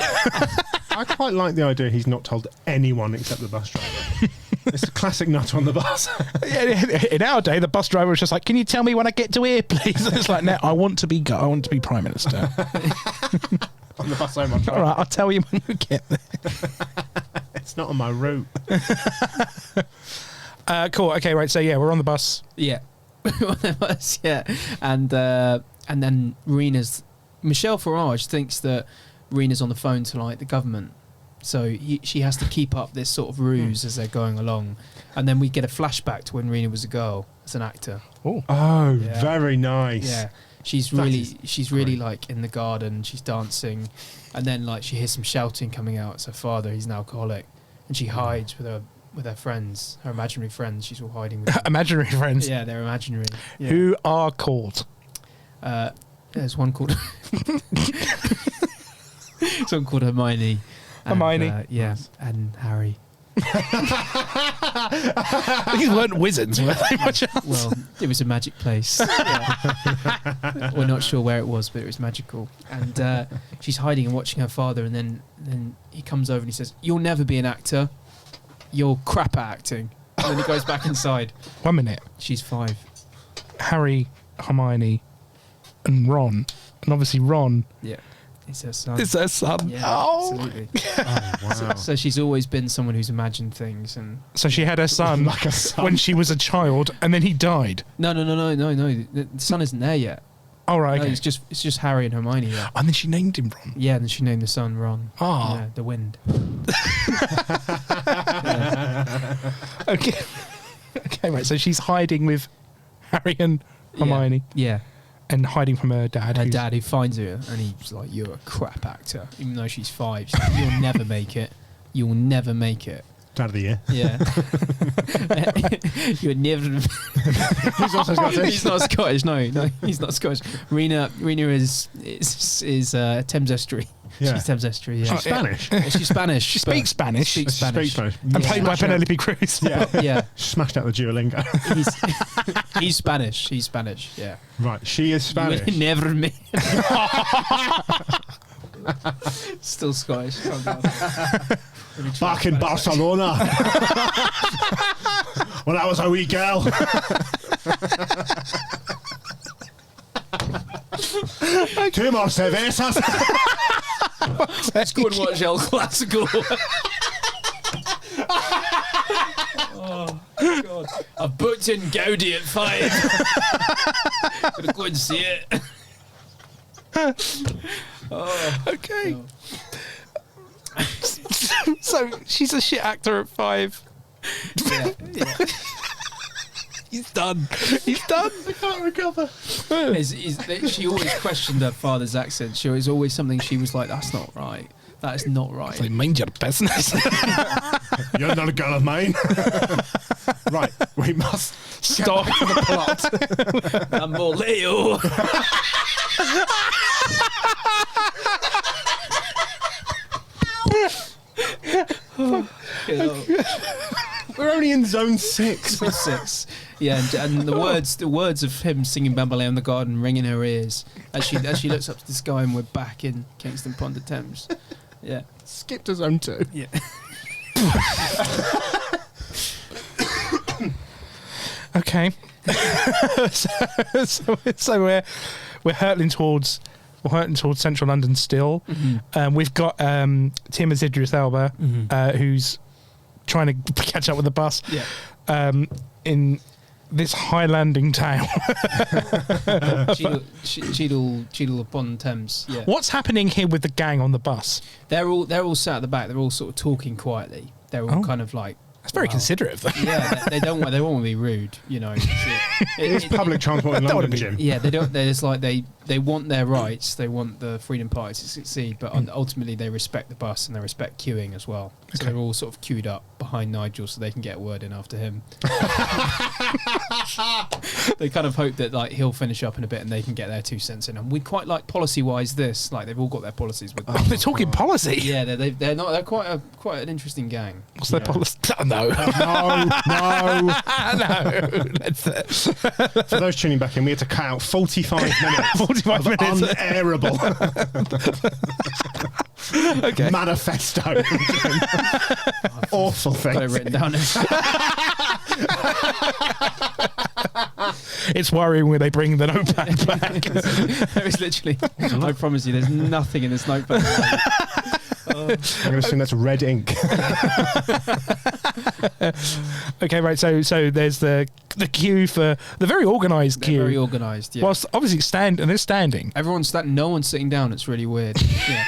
I quite like the idea he's not told anyone except the bus driver. It's a classic nutter on the bus. In our day, the bus driver was just like, "Can you tell me when I get to here, please?" It's like, "No, I want to be Prime Minister." On the bus home, I'm All right, I'll tell you when we get there. It's not on my route. Cool. Okay, right. So yeah, we're on the bus. Yeah. On the bus, yeah. And then Michelle Farage thinks that Rena's on the phone to like the government. So she has to keep up this sort of ruse as they're going along. And then we get a flashback to when Rena was a girl as an actor. Oh, Yeah. Very nice. Yeah. She's really like in the garden, she's dancing, and then like she hears some shouting coming out. It's her father, he's an alcoholic, and she hides with her friends, her imaginary friends. She's all hiding with them. Imaginary friends. Yeah, they're imaginary. Yeah. Who are called? There's one called someone called Hermione. Hermione. And Harry. These weren't wizards, were they? Well, it was a magic place. Yeah. We're not sure where it was, but it was magical. And she's hiding and watching her father, and then he comes over and he says, "You'll never be an actor. You're crap at acting." And then he goes back inside. 1 minute. She's 5. Harry, Hermione, and Ron. And obviously Ron Yeah. It's her son. is her son. Yeah, Oh. absolutely. Oh, wow. So she's always been someone who's imagined things. And So she had her son Like a son. when she was a child, and then he died. no. The son isn't there yet. All right, No, okay. it's just Harry and Hermione. Yeah. And then she named him Ron. Yeah, and then she named the son Ron. Ah. Yeah, the wind. Okay. Okay, right. So she's hiding with Harry and Hermione, Yeah. and hiding from her dad. Her who's- dad who finds her and he's like, "You're a crap actor," even though she's 5. She's like, "You'll never make it. You'll never make it." Dad of the year. Yeah. You're never. He's also Scottish. He's not Scottish. No, he's not Scottish. Rena is Thames Estuary. Yeah. She's Thames Estuary. Yeah. She's Spanish. Yeah, she's Spanish. She speaks Spanish. Speaks She speaks Spanish. Spanish. And played by Smashed out- Penelope Cruz. Yeah. Yeah. Smashed out the Duolingo. He's Spanish. He's Spanish. Yeah. Right. She is Spanish. You will never make. Still Scottish. Can't go off. Back in Barcelona. When I was a wee girl. Two more cervezas. Let's go and watch El Clasico. Oh, God. I've booked in Gaudi at 5. Gonna go and see it. Okay. No. So she's a shit actor at 5. Yeah. He's done. He's done. I can't recover. She always questioned her father's accent. She was always something she was like, "That's not right. That is not right." Like, mind your business. You're not a girl of mine. Right. We must Stop the plot. Bamboléo. We're only in zone 6. 6. Yeah, and the words of him singing Bamboléo in the garden ring in her ears as she looks up to the sky, and we're back in Kingston Pond Thames. Yeah. Skip to zone 2. Yeah. Okay. so we're hurtling towards central London still. Mm-hmm. We've got Tim as Idris Elba, Mm-hmm. who's trying to catch up with the bus. Yeah. In this high landing town. Cheadle upon Thames. Yeah. What's happening here with the gang on the bus? They're all sat at the back. They're all sort of talking quietly. They're all kind of like. That's very wow. considerate of them. Yeah, they don't want to be rude, you know. It's public transport in Don't wanna London, be- Jim. Yeah, they don't. They're just like they want their rights. They want the Freedom Party to succeed, but ultimately they respect the bus and they respect queuing as well. So they're all sort of queued up behind Nigel so they can get a word in after him. They kind of hope that like he'll finish up in a bit and they can get their 2 cents in. And we quite like policy-wise this. Like they've all got their policies with them. Oh, they're talking policy. Yeah, they're not. They're quite an interesting gang. What's you their know. policy? No. No. No. That's For those tuning back in, we had to cut out 45 minutes. 45 minutes. Unairable Okay. manifesto. awful Got it things. written down. It's worrying when they bring the notepad back. There is literally, I promise you, there's nothing in this notepad. I'm going to assume that's red ink. Okay, right. So there's the queue for the very organised queue. Very organised, yeah. Whilst obviously they're standing. Everyone's standing. No one's sitting down. It's really weird. Yeah,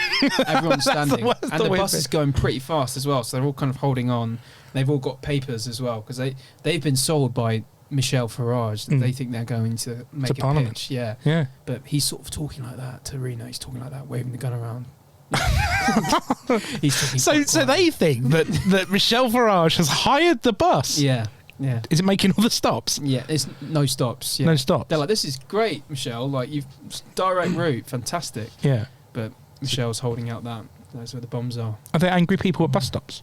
everyone's standing, That's and the the weird bus is bit. going pretty fast as well. So they're all kind of holding on. They've all got papers as well because they've been sold by Michel Farage that they think they're going to make a Parliament. pitch. Yeah, Yeah. but he's sort of talking like that to Reno. He's talking like that, waving the gun around. He's talking. So quite quiet. they think that Michel Farage has hired the bus. Yeah, yeah. Is it making all the stops? Yeah, it's no stops. Yeah. No stops. They're like, this is great, Michelle. Like, you've direct route, fantastic. Yeah. But Michelle's holding out that. That's where the bombs are. Are there angry people at bus stops?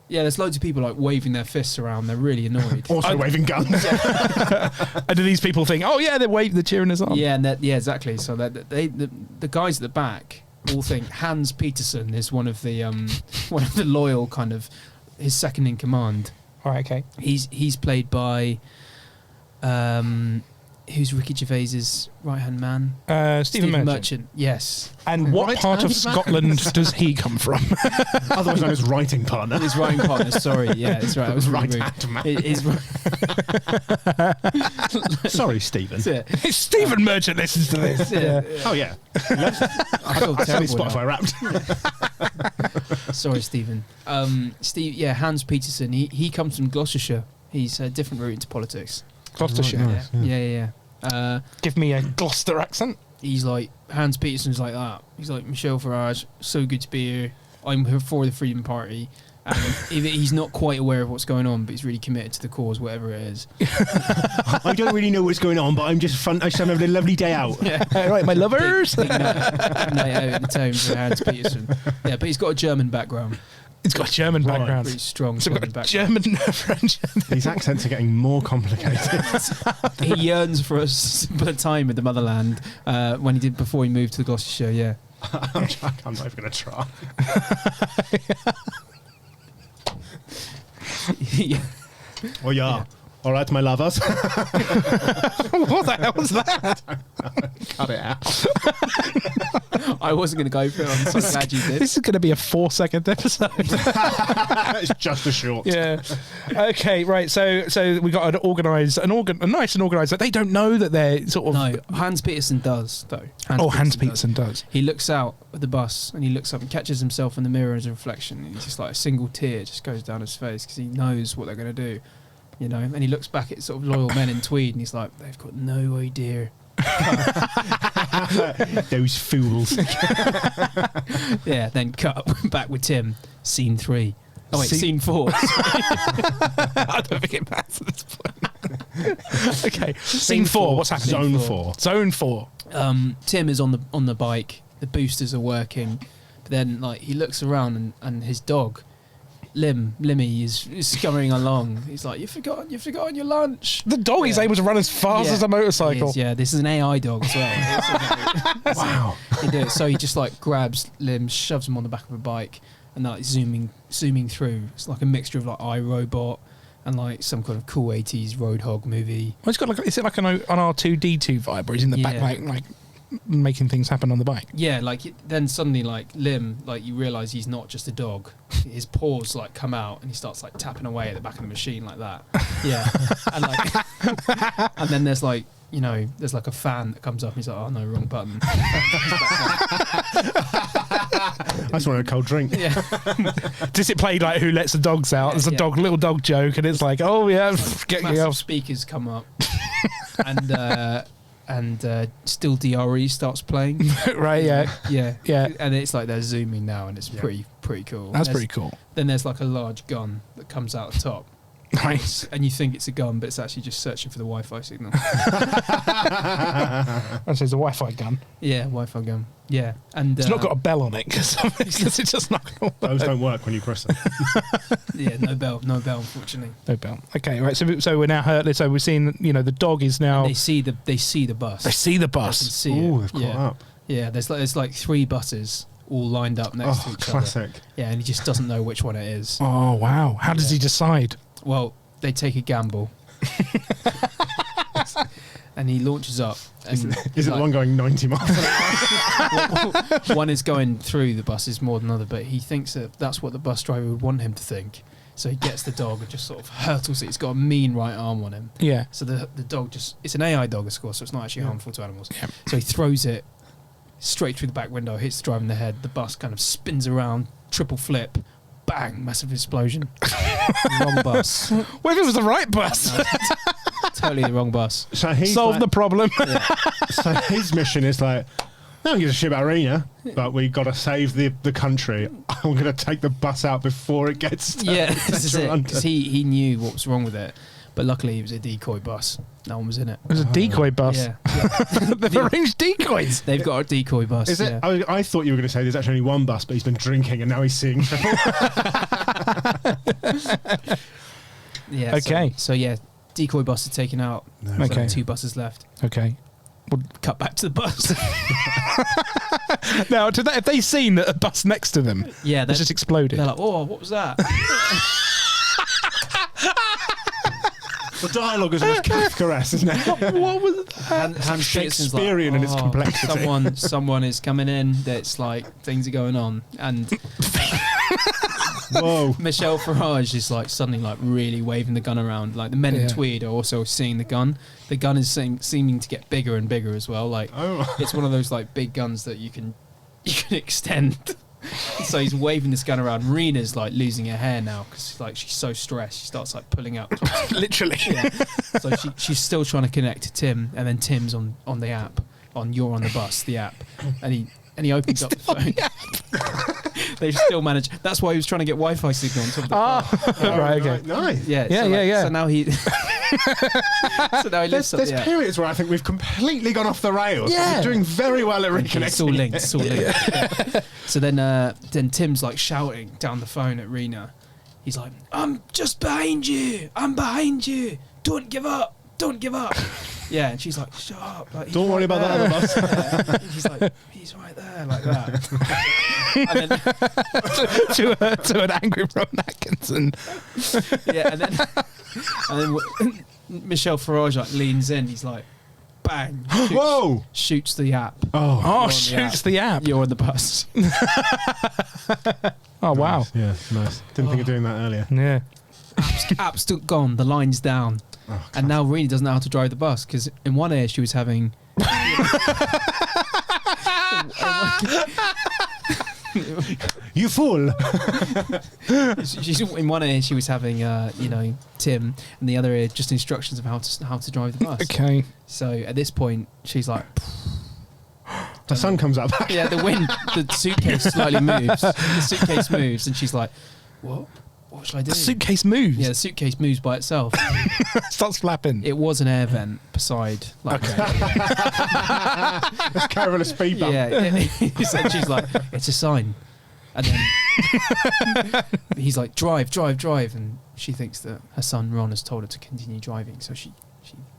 Yeah, there's loads of people like waving their fists around. They're really annoyed. Also waving guns. And do these people think, oh yeah, they're cheering us on? Yeah, and yeah, exactly. So the guys at the back all think Hans Peterson is one of the loyal kind of his second in command. All right, okay. He's played by who's Ricky Gervais's right hand man? Stephen Merchant. Yes. And what Right part of hand man. Scotland does he come from? Otherwise known as writing partner. His writing partner, sorry, yeah, that's right. I was Right really hand man. rude. His Sorry, Stephen. That's it. It's Stephen Merchant listens to this. Yeah. Oh, yeah. I feel I said it's terrible now. Spotify wrapped. Sorry, Stephen. Hans Peterson. He comes from Gloucestershire. He's a different route into politics. Gloucestershire. Right, nice. Yeah. Give me a Gloucester accent. He's like Hans Peterson's like that. He's like Michel Farage. So good to be here. I'm here for the Freedom Party. And he's not quite aware of what's going on, but he's really committed to the cause, whatever it is. I don't really know what's going on, but I'm just fun. I'm having a lovely day out. Yeah. Right, my lovers. Big night out in the town for Hans Peterson. Yeah, but he's got a German background. It's got a German Right. background. Pretty strong So we've German got a background. German French. These accents are getting more complicated. He yearns for a simpler time in the motherland when he did before he moved to Gloucestershire. Yeah. I'm not even going to try. Yeah. Oh, yeah. All right, my lovers. What the hell was that? Cut it out. I wasn't going to go for it. I'm so glad you did. This is going to be a 4-second episode. It's just a short. Yeah. Okay. Right. So we got a nice and organised. But they don't know that they're sort of. No, Hans Peterson does though. Hans Peterson does. He looks out at the bus and he looks up and catches himself in the mirror as a reflection. And he's just like a single tear just goes down his face because he knows what they're going to do, you know. And he looks back at sort of loyal men in tweed and he's like, they've got no idea. Those fools. Yeah. Then cut back with Tim. Scene 3. Oh wait, scene 4. I don't think it matters at this point. Okay. Scene 4. What's happening? Zone 4. Zone 4. Tim is on the bike. The boosters are working, but then like he looks around and his dog, Limmy, is scurrying along. He's like, "You've forgotten your lunch." The dog is able to run as fast as a motorcycle. He is, yeah, this is an AI dog as well. Wow. He do it. So he just like grabs Lim, shoves him on the back of a bike, and like zooming through. It's like a mixture of like iRobot and like some kind of cool 80s Roadhog movie. Well, it's got like, is it like an R2D2 vibe, or he's in the back like making things happen on the bike? Yeah, like then suddenly like Lim, like you realise he's not just a dog. His paws like come out and he starts like tapping away at the back of the machine like that. Yeah, and like, and then there's like, you know, there's like a fan that comes up and he's like, oh no, wrong button. I just want a cold drink. Yeah, Does it play like Who Lets the Dogs Out? There's a Yeah. little dog joke, and it's like, oh yeah, get me massive off. speakers come up, and Still DRE starts playing. Right? Yeah, Yeah, yeah. and it's like they're zooming now, and it's pretty cool. That's There's- pretty cool. Then there's like a large gun that comes out the top. Nice. And you think it's a gun, but it's actually just searching for the Wi-Fi signal. That says a Wi-Fi gun. Yeah, Wi-Fi gun. Yeah, and It's not got a bell on it because it's just not going to Those work. don't work when you press them. yeah, no bell, unfortunately. No bell. Okay, right. So we're now hurt. So we're seeing, you know, the dog is now. They see the bus. They see the They can bus. see Ooh, it. they've caught yeah. up. Yeah, there's like 3 buses, all lined up next to each classic. other. Yeah, and he just doesn't know which one it is. Oh, wow. How does he decide? Well, they take a gamble. And he launches up. And Is it the one going 90 miles an hour? one is going through the buses more than other, but he thinks that that's what the bus driver would want him to think. So he gets the dog and just sort of hurtles it. It's got a mean right arm on him. Yeah. So the dog just... It's an AI dog, of course, so it's not actually harmful to animals. Yeah. So he throws it straight through the back window, hits the driver in the head. The bus kind of spins around, triple flip, bang, massive explosion. Wrong bus. What if it was the right bus? No, totally the wrong bus. So he's Solve the problem. So his mission is like, no one gives a shit about Arena, but we got to save the country. I'm going to take the bus out before it gets Yeah, this is it. Because he knew what was wrong with it. But luckily it was a decoy bus. No one was in it. It was a decoy bus. Yeah. They've arranged decoys. They've got a decoy bus. Is it? Yeah. I thought you were going to say there's actually only one bus, but he's been drinking and now he's seeing triple. Yeah. Okay. So yeah, decoy bus is taken out. No. Okay. 2 buses left. Okay. Cut back to the bus. Now, have they seen a bus next to them? Yeah, It's just exploded. they're like, oh, what was that? The dialogue is almost Kafka-esque, isn't it? What was that? Hans Peterson's like, Shakespearean in its complexity. Someone is coming in. That's like things are going on, and Whoa. Michelle Farage is like suddenly like really waving the gun around. Like the men in Yeah. tweed are also seeing the gun. The gun is seeming to get bigger and bigger as well. Like Oh. it's one of those like big guns that you can extend. So he's waving this gun around. Rena's like losing her hair now because like she's so stressed. She starts like pulling out. Literally. Yeah. So she's still trying to connect to Tim, and then Tim's on the app, on You're on the Bus, the app, and he opens up the phone. They still manage. That's why he was trying to get Wi-Fi signal on top of the car. Right, okay. Nice. Yeah, Yeah, so yeah, yeah. So now he. So now he lifts up There's the app. periods where I think we've completely gone off the rails. Yeah. We're doing very well at reconnecting. It's all linked. It's all linked. Yeah. So then Tim's like shouting down the phone at Rena. He's like, "I'm just behind you. I'm behind you. Don't give up. Don't give up." Yeah, and she's like, "Shut up. Like, Don't worry about that other bus. Yeah. And he's like, "He's right there," like that. And then, to an angry Ron Atkinson. yeah, and then Michelle Farage like leans in. He's like, bang. Whoa. Shoots the app. Oh. Oh, on the shoots app. the app. You're on the bus. Oh, wow. Nice. Yeah, nice. Didn't think of doing that earlier. Yeah. App's still gone. The line's down. Oh, And now Rena doesn't know how to drive the bus because in one ear she was having. you fool. She's in one ear she was having, Tim, and the other ear just instructions of how to drive the bus. Okay. So at this point she's like, The sun comes up. yeah, the suitcase slightly moves. The suitcase moves, and she's like, what? What should I do? The suitcase moves. Yeah, the suitcase moves by itself. Starts flapping. It was an air vent beside. Like, Let's carry a speed bump. yeah, and she's like, it's a sign. And then he's like, drive, and she thinks that her son Ron has told her to continue driving, so she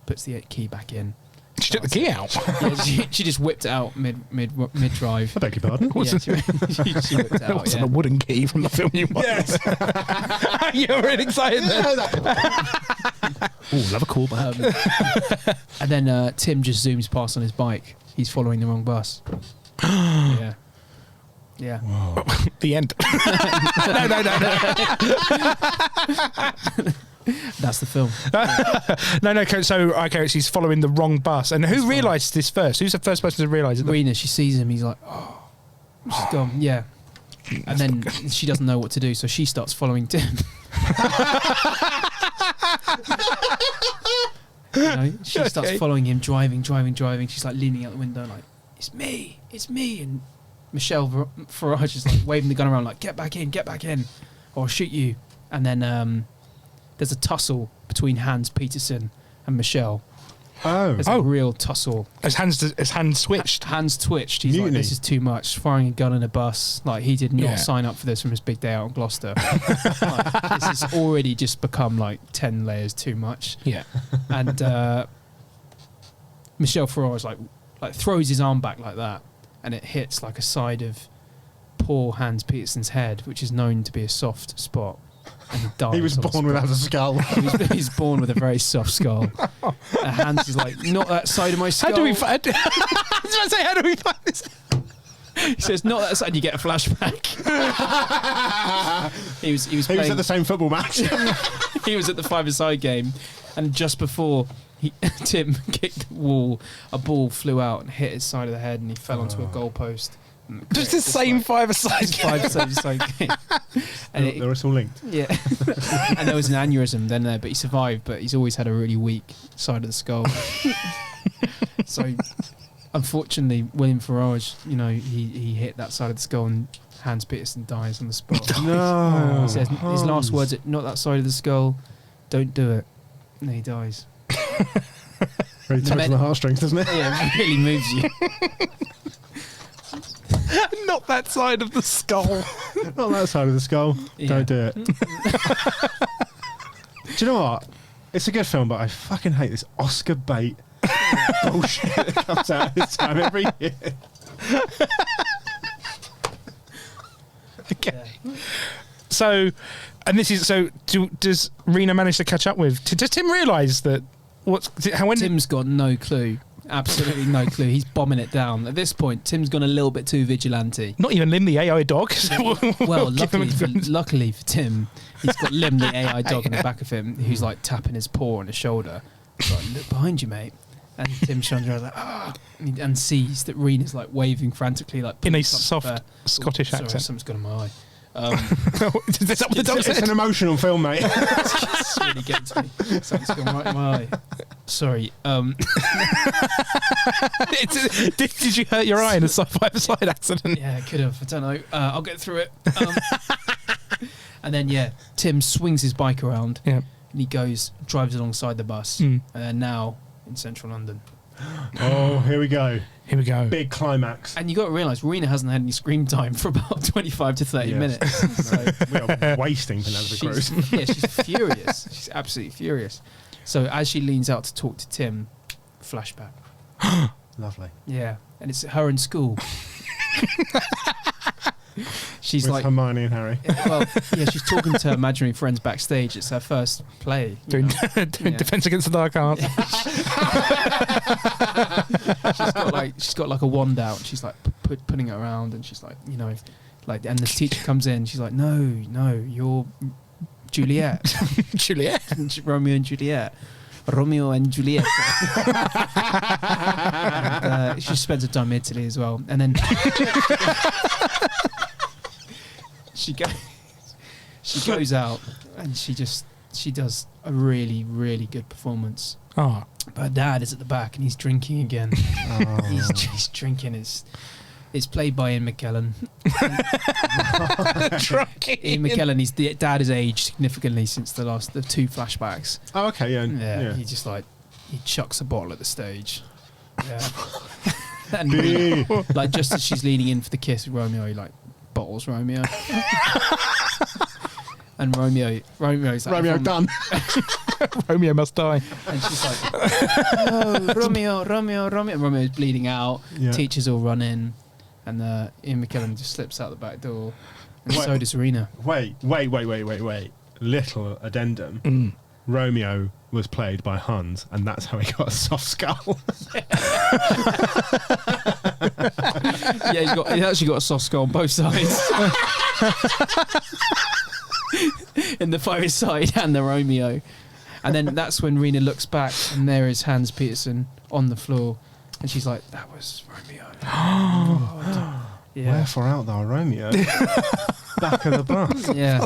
puts the key back in. She took the key out. Yeah, she just whipped it out mid drive. I beg your pardon. Yeah, she whipped it That out. wasn't Yeah. a wooden key from the film you watched. Yes. You're really excited then. Oh, love a call back. And then Tim just zooms past on his bike. He's following the wrong bus. Yeah. Yeah. The end. No. That's the film. No. So she's following the wrong bus. And who realised this first? Who's the first person to realise it? Rena, she sees him. He's like, oh. She's gone. Yeah. And then she doesn't know what to do, so she starts following Tim. She starts following him, driving. She's like leaning out the window, like, it's me. And Michelle Farage is like waving the gun around, like, get back in, or I'll shoot you. And then there's a tussle between Hans Peterson and Michelle. There's a real tussle. Has Hans switched? Hans twitched. He's Mutiny. like, this is too much. Firing a gun in a bus. Like, he did not sign up for this from his big day out in Gloucester. Like, this has already just become like 10 layers too much. Yeah. And Michelle Farage like throws his arm back like that, and it hits like a side of poor Hans Petersen's head, which is known to be a soft spot. And he dies. He was on the born spot. without a skull. He's born with a very soft skull. And Hans is like, not that side of my skull. How do we find? I was about to say, how do we find this? He says, not that side. And you get a flashback. he was He was playing, at the same football match. he was at the five-a-side game, and just before Tim kicked the wall, a ball flew out and hit his side of the head, and he fell onto a goalpost. Just the same five-a-side game. Five-a-side game. And They were all linked. yeah, and there was an aneurysm then there, but he survived. But he's always had a really weak side of the skull. So, unfortunately, William Farage, he hit that side of the skull, and Hans Petersen dies on the spot. No. He says his last words are, not that side of the skull, don't do it. And he dies. Really tugs on the heartstrings, doesn't it? Yeah, it really moves you. Not that side of the skull. Not that side of the skull. Yeah. Don't do it. Do you know what? It's a good film, but I fucking hate this Oscar bait bullshit that comes out this time every year. Okay. So, and this is so. Does Rena manage to catch up with? Does Tim realise that? Tim's got no clue. Absolutely no clue. He's bombing it down. At this point, Tim's gone a little bit too vigilante. Not even Lim the AI dog. Well, luckily for Tim, he's got Lim the AI dog in the back of him, who's like tapping his paw on his shoulder. He's like, look behind you, mate. And Tim turns around like, and sees that Rena's like waving frantically, like in a soft Scottish accent. Something's got in my eye. Is that what the dog It's said? an emotional film, mate. It's really getting to me. Something's gone right in my eye. Sorry. Did you hurt your eye in a side accident? Yeah, I could have. I don't know. I'll get through it. And then, Tim swings his bike around, and he drives alongside the bus, and then now in central London. Oh, here we go. Here we go. Big climax. And you got to realise, Rena hasn't had any screen time for about 25 to 30 minutes. So We are wasting Penelope Cruz. she's furious. She's absolutely furious. So as she leans out to talk to Tim, flashback. Lovely. Yeah, and it's her in school. She's With like Hermione and Harry. well, she's talking to her imaginary friends backstage. It's her first play. Doing Defense Against the Dark Arts. She's got like a wand out. She's like putting it around, and she's like, and the teacher comes in. She's like, no, you're Juliet. Juliet. Romeo and Juliet. Romeo and Juliet. And, she spends her time in Italy as well, and then she goes out, and she does a really, really good performance. Oh. But her dad is at the back, and he's drinking again. Oh. He's drinking. It's played by Ian McKellen. Ian McKellen, his dad has aged significantly since the two flashbacks. Oh, okay, yeah. He just he chucks a bottle at the stage. Yeah. And just as she's leaning in for the kiss with Romeo, he bottles Romeo. And Romeo's like, Romeo done. Romeo must die. and she's like, oh, Romeo. And Romeo's bleeding out. Yeah. Teachers all run in, and Ian McKellen just slips out the back door. And Wait. so does Serena. Wait. Little addendum. Romeo was played by Hans, and that's how he got a soft skull. Yeah, he's actually got a soft skull on both sides. In the Fiery Side and the Romeo. And then that's when Rena looks back, and there is Hans Petersen on the floor, and she's like, that was Romeo. Yeah. Wherefore art thou, Romeo? Back of the bus. Yeah.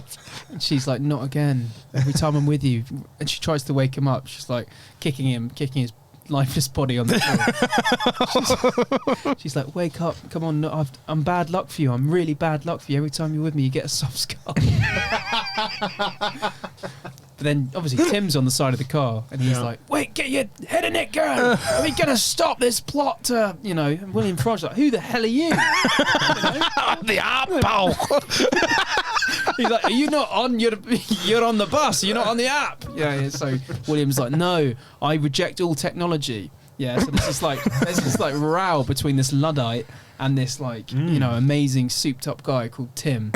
And she's like, not again. Every time I'm with you. And she tries to wake him up. She's like kicking his lifeless body on the floor. She's like, wake up. Come on. No, I'm bad luck for you. I'm really bad luck for you. Every time you're with me, you get a soft skull. But then, obviously, Tim's on the side of the car, and he's like, wait, get your head in it, girl. Are we going to stop this plot to, And William Frogg's like, who the hell are you? The apple. He's like, are you not on you're on the bus, you're not on the app. Yeah, so William's like, no, I reject all technology. Yeah, so there's this row between this Luddite and this amazing souped up guy called Tim,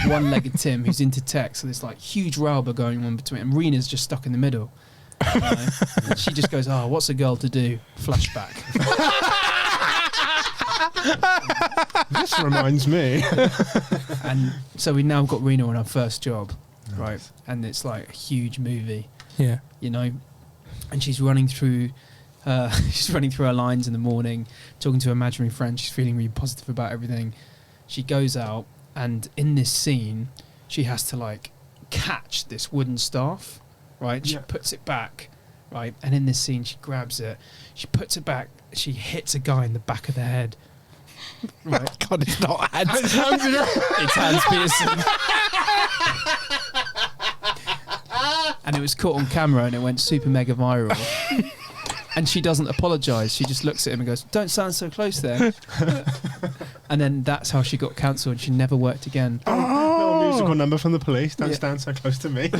one-legged Tim, who's into tech. So there's like huge row going on between, and Rena's just stuck in the middle. You know? And she just goes, "Oh, what's a girl to do?" Flashback. This reminds me. And so we now got Rena on her first job, right? And it's like a huge movie. Yeah. You know, and she's running through her lines in the morning, talking to her imaginary friend. She's feeling really positive about everything. She goes out, and in this scene, she has to like catch this wooden staff, right? She puts it back, right? And in this scene, she grabs it, she puts it back, she hits a guy in the back of the head. Right? God, it's not Hans. It's Hans Peterson. And it was caught on camera, and it went super mega viral. And she doesn't apologise. She just looks at him and goes, "Don't stand so close there." And then that's how she got cancelled. She never worked again. Little musical number from the Police. Don't stand so close to me.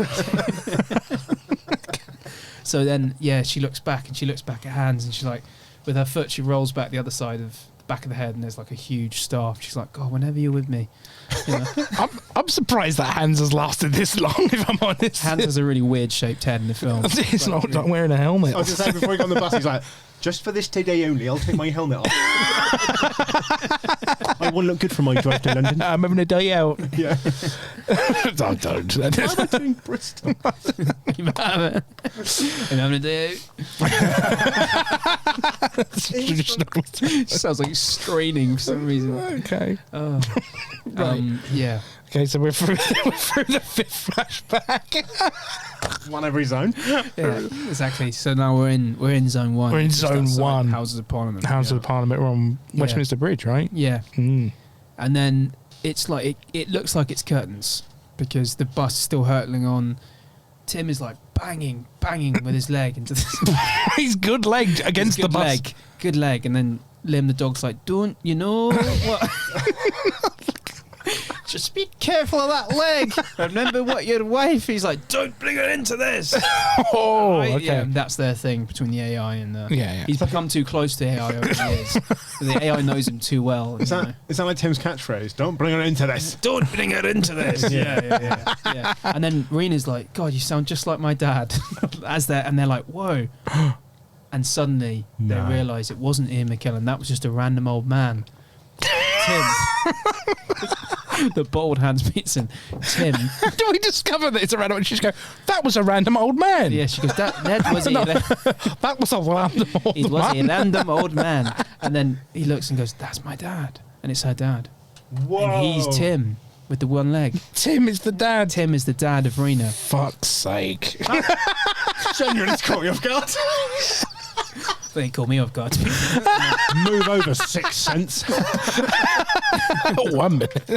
So then, she looks back, and she looks back at Hans, and she's like, with her foot, she rolls back the other side of the back of the head, and there's like a huge staff. She's like, "God, whenever you're with me." You know? I'm surprised that Hans has lasted this long, if I'm honest. Hans has a really weird shaped head in the film. He's not wearing a helmet. I was going to say, before he got on the bus, he's like, "Just for this today only, I'll take my helmet off." I won't look good for my drive to London. I'm having a day out. Yeah. I don't. Why am I doing Bristol? I'm having a day out. Sounds like he's straining for some reason. Okay. Oh. Yeah. Okay, so we're through the fifth flashback. One every zone. Yeah, exactly. So now we're in zone one. We're in just zone outside one. Houses of Parliament. House of Parliament. We're on Westminster Bridge, right? Yeah. Mm. And then it's like it looks like it's curtains because the bus is still hurtling on. Tim is like banging with his leg into the He's good legged against the bus. Good leg. And then Liam the dog's like, "Don't you know what?" Just be careful of that leg. Remember what your wife. He's like, "Don't bring her into this." Oh, right? okay. Yeah, that's their thing between the AI and the. Yeah. He's become too close to AI over the years. The AI knows him too well. Is that like Tim's catchphrase? Don't bring her into this. Don't bring her into this. Yeah. And then Rena's like, "God, you sound just like my dad." And they're like, "Whoa." And suddenly they realise it wasn't Ian McKellen. That was just a random old man. Tim. The bold Hans Peterson. Tim. Do we discover that it's a random? She just go, "That was a random old man." Yeah, she goes, that was No, a that was a random old it was man. a random old man. And then he looks and goes, "That's my dad." And it's her dad. Whoa. And he's Tim with the one leg. Tim is the dad. Tim is the dad of Rena. Fuck's sake. Genuinely caught me off guard. They call me off guard. Move over, Sixth Sense. 1 minute.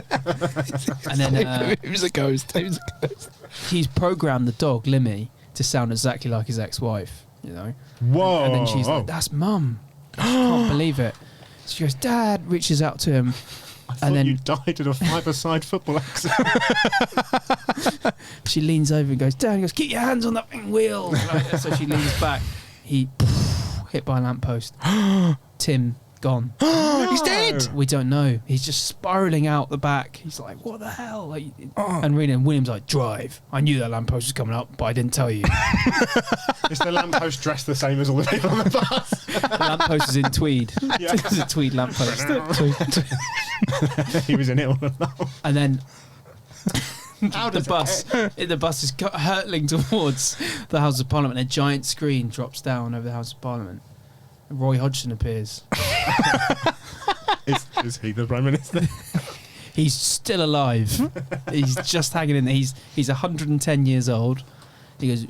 And then Who's a ghost? Who's a ghost? he's programmed the dog, Limmy, to sound exactly like his ex-wife, you know? Whoa. And then she's like, "That's Mum." She can't believe it. She goes, "Dad," reaches out to him. And then you died in a five-a-side football accident. She leans over and goes, "Dad," he goes, "Keep your hands on that fucking wheel." Right? So she leans back. He hit by a lamppost. Tim gone. He's dead. We don't know. He's just spiraling out the back. He's like, "What the hell?" Like, and Rena and William's like, "Drive. I knew that lamppost was coming up, but I didn't tell you." Is the lamppost dressed the same as all the people on the bus? The lamppost is in tweed. Yeah. It's a tweed lamppost. He was in it all along. And then How the does bus is hurtling towards the House of Parliament. A giant screen drops down over the House of Parliament. And Roy Hodgson appears. Is he the Prime Minister? He's still alive. He's just hanging in there. He's 110 years old. He goes,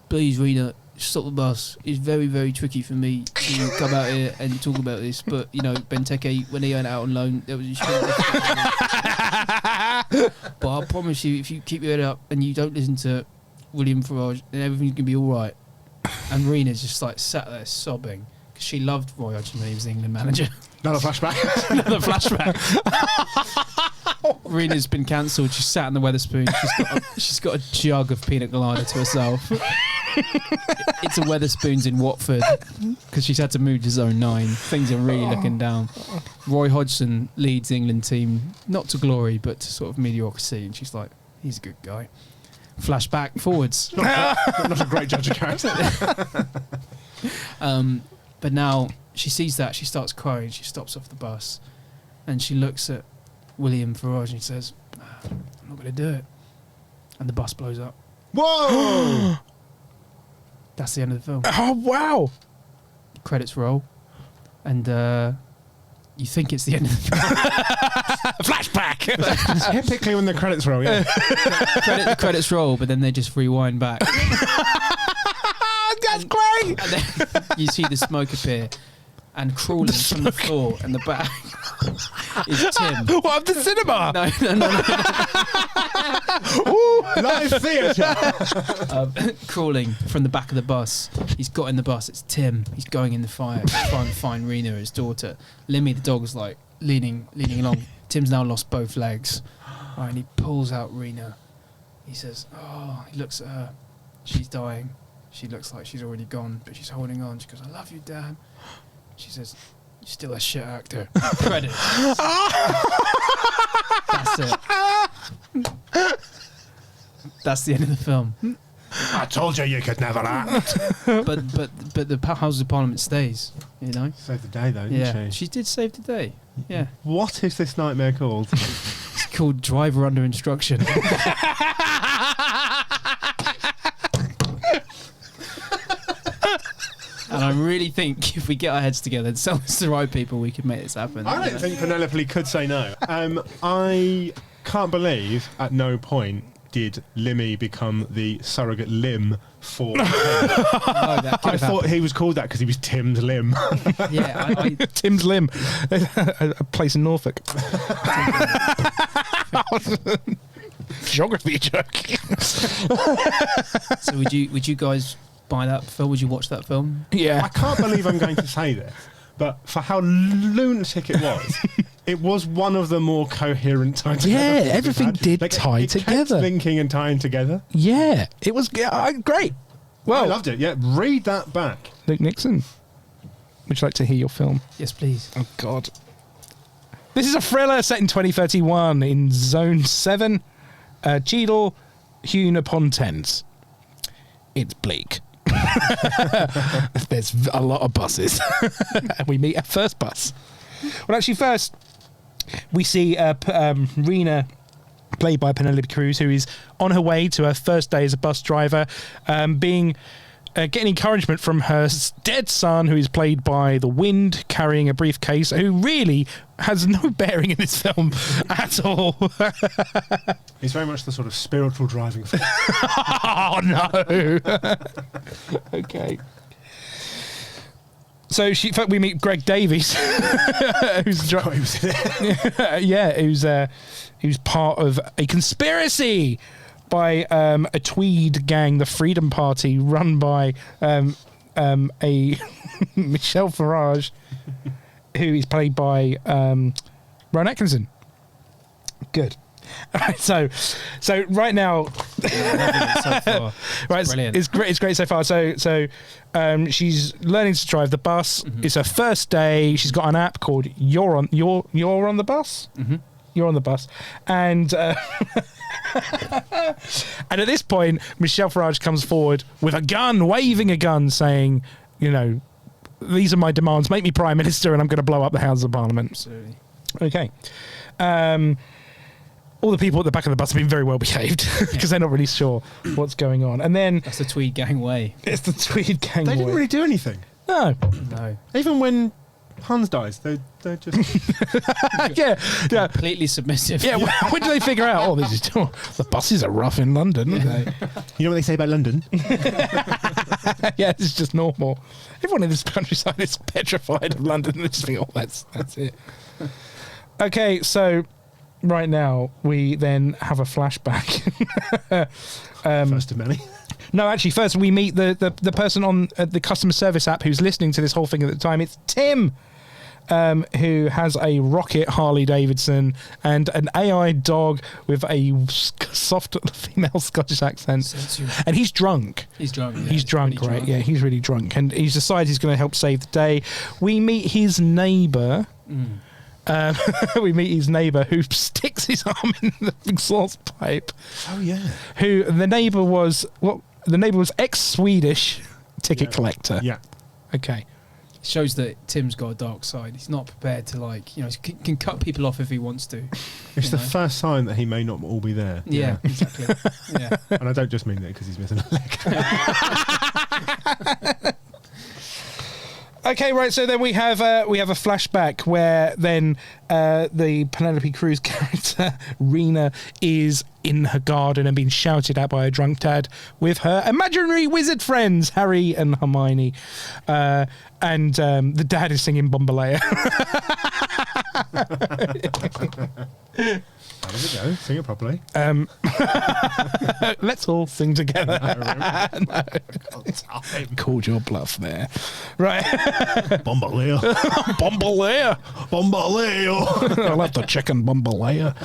"Please, Rena, stop the bus. It's very, very tricky for me to come out here and talk about this. But, you know, Benteke, when he went out on loan, there was but I promise you, if you keep your head up and you don't listen to William Farage, then everything's going to be all right." And Rena's just like sat there sobbing because she loved Roy Hodgson when he was the England manager. Another flashback. Another flashback. Rena's been cancelled. She's sat in the Wetherspoon. She's got a jug of peanut colada to herself. It's a Weatherspoons in Watford because she's had to move to Zone 9. Things are really looking down. Roy Hodgson leads the England team, not to glory, but to sort of mediocrity. And she's like, he's a good guy. Flashback forwards. Not a great judge of character. But now she sees that, she starts crying, she stops off the bus, and she looks at William Farage and she says, I'm not going to do it. And the bus blows up. Whoa! That's the end of the film. Oh, wow. Credits roll. And you think it's the end of the film. Flashback. Typically when the credits roll, yeah. The credits roll, but then they just rewind back. That's great. And then you see the smoke appear, and crawling from the floor and the back is Tim. What, of the cinema? No. Live theatre. Crawling from the back of the bus. He's got in the bus. It's Tim. He's going in the fire to try and find Rena, his daughter. Limmy, the dog, is like leaning along. Tim's now lost both legs. Right, and he pulls out Rena. He says, he looks at her. She's dying. She looks like she's already gone, but she's holding on. She goes, I love you, Dad. She says, you're still a shit actor. Credits. That's it. That's the end of the film. I told you could never act. But the House of Parliament stays, you know? Saved the day, though, didn't she? She did save the day. Yeah. What is this nightmare called? It's called Driver Under Instruction. And I really think if we get our heads together and sell this to the right people, we could make this happen. I don't think Penelope could say no. I can't believe at no point did Limmy become the surrogate limb for Tim. I thought he was called that because he was Tim's limb. Yeah, Tim's Limb, a place in Norfolk. Geography joke. So would you guys buy that film? Would you watch that film? Yeah. I can't believe I'm going to say this, but for how lunatic it was one of the more coherent times. Yeah, everything did tie together. Kept linking and tying together. Yeah, it was great. Well, I loved it. Yeah, read that back. Luke Nixon, would you like to hear your film? Yes, please. Oh, God. This is a thriller set in 2031 in Zone 7, Cheadle, Hune upon Thames. It's bleak. There's a lot of buses. We meet our first bus. Well, actually, first we see Rena, played by Penelope Cruz, who is on her way to her first day as a bus driver, getting encouragement from her dead son, who is played by The Wind, carrying a briefcase, who really has no bearing in this film at all. He's very much the sort of spiritual driving force. Oh, no. Okay. So we meet Greg Davies, who's who's part of a conspiracy by a Tweed gang, the Freedom Party, run by a Michelle Farage, who is played by Rowan Atkinson. Good. So right now, right, it's great. It's great so far. So she's learning to drive the bus. Mm-hmm. It's her first day. She's got an app called You're on the Bus. Mm-hmm. You're on the bus, and and at this point, Michelle Farage comes forward with a gun, waving a gun, saying, "You know, these are my demands. Make me Prime Minister, and I'm going to blow up the House of Parliament." Absolutely. Okay. All the people at the back of the bus have been very well behaved because they're not really sure what's going on. And then that's the Tweed gang way. It's the Tweed gang They way. didn't really do anything. No. Even when Hans dies, they're just yeah. Completely submissive. Yeah. When do they figure out? The buses are rough in London. You know what they say about London? Yeah, it's just normal. Everyone in this countryside is petrified of London. They just think, that's it. Okay, so. Right now, we then have a flashback. First of many. No, actually, first we meet the person on the customer service app who's listening to this whole thing at the time. It's Tim. who has a rocket Harley Davidson and an AI dog with a soft female Scottish accent. And he's drunk. He's drunk. Yeah, he's drunk, really right? drunk. Yeah, he's really drunk. And he's decided he's going to help save the day. We meet his neighbour. We meet his neighbour who sticks his arm in the exhaust pipe. Oh yeah. Who the neighbour was? What the neighbour was ex-Swedish ticket collector. Yeah. Okay. Shows that Tim's got a dark side. He's not prepared to can cut people off if he wants to. It's the first sign that he may not all be there. Yeah, exactly. Yeah. And I don't just mean that because he's missing a leg. Okay, right. So then we have a flashback where then the Penelope Cruz character Rena is in her garden and being shouted at by a drunk dad with her imaginary wizard friends Harry and Hermione, and the dad is singing Bamboléo. How does it go? Sing it properly. Let's all sing together. No. Called your bluff there. Right. Bamboléo. Bamboléo. Bamboléo. I love the chicken Bamboléo.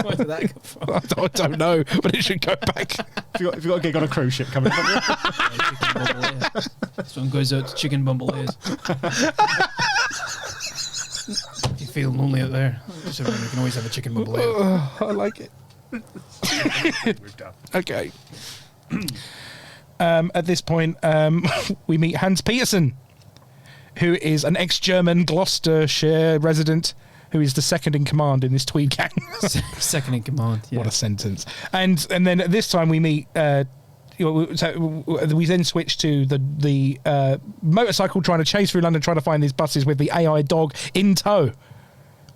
Where did that come from? I don't know, but it should go back. If you got a gig on a cruise ship coming up. This one goes out to chicken Bamboléos. If you feel lonely out there, just remember you can always have a chicken Bamboléo. I like it. We've done. Okay. At this point, we meet Hans Petersen, who is an ex-German Gloucestershire resident who is the second in command in this Tweed gang. Second in command. Yeah. What a sentence. And then at this time we meet... so we then switch to the motorcycle trying to chase through London, trying to find these buses with the AI dog in tow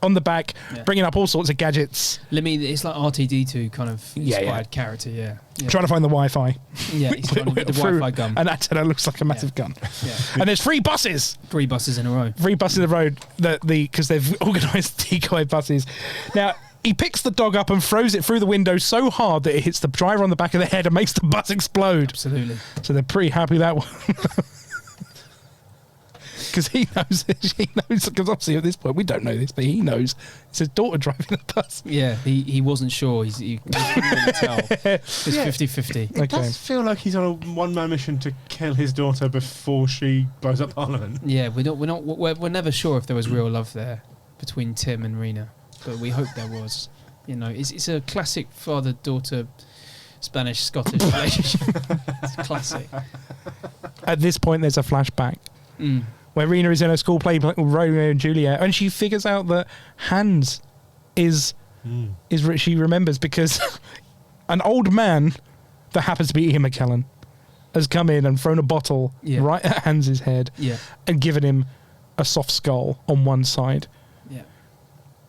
on the back, bringing up all sorts of gadgets. It's like R2-D2 kind of inspired character, yeah. Trying to find the Wi-Fi. Yeah, he's trying to get the Wi-Fi gun. An antenna looks like a massive gun. Yeah. And there's 3 buses. 3 buses in a row. 3 buses in a row because they've organised decoy buses. Now, he picks the dog up and throws it through the window so hard that it hits the driver on the back of the head and makes the bus explode. Absolutely. So they're pretty happy that one. Because he knows, because obviously at this point we don't know this, but he knows it's his daughter driving the bus. Yeah, he wasn't sure. He couldn't really tell. It's 50-50. It does feel like he's on a one-man mission to kill his daughter before she blows up Parliament. Yeah, we're never sure if there was real love there between Tim and Rena, but we hope there was. It's a classic father-daughter Spanish-Scottish relationship. It's classic. At this point, there's a flashback. Where Rena is in her school play with Romeo and Juliet, and she figures out that Hans is she remembers because an old man that happens to be Ian McKellen has come in and thrown a bottle right at Hans's head and given him a soft skull on one side. Yeah.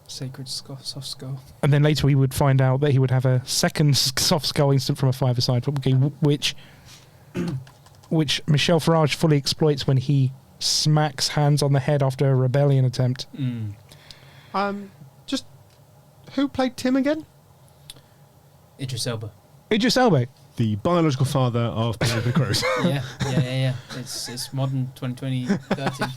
Sacred soft skull. And then later we would find out that he would have a second soft skull instant from a five-a-side football game, which Michel Farage fully exploits when he smacks Hans on the head after a rebellion attempt. Just who played Tim again? Idris Elba. Idris Elba. The biological father of Penelope Cruz. Yeah. It's modern 2020, 30.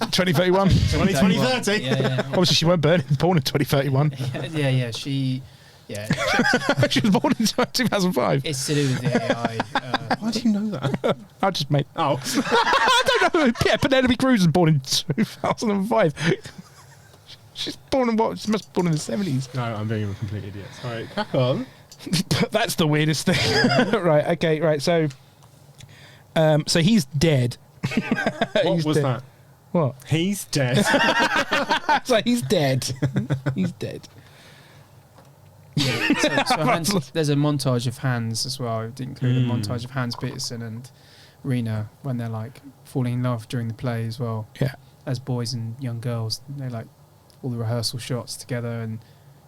2031. 2030. Yeah. Obviously, she weren't born in 2031. Yeah. She was born in 2005. It's to do with the AI. Why do you know that? I just made... Oh. I don't know. Yeah, Penelope Cruz was born in 2005. She's born in what? She must be born in the 70s. No, I'm being a complete idiot. Sorry, crack on. That's the weirdest thing. Right, okay, right. So he's dead. What was that? What? He's dead. So he's dead. He's dead. Yeah, so Hans, there's a montage of Hans as well. It include a montage of Hans Petersen and Rena when they're like falling in love during the play as well. Yeah. As boys and young girls, they like all the rehearsal shots together, and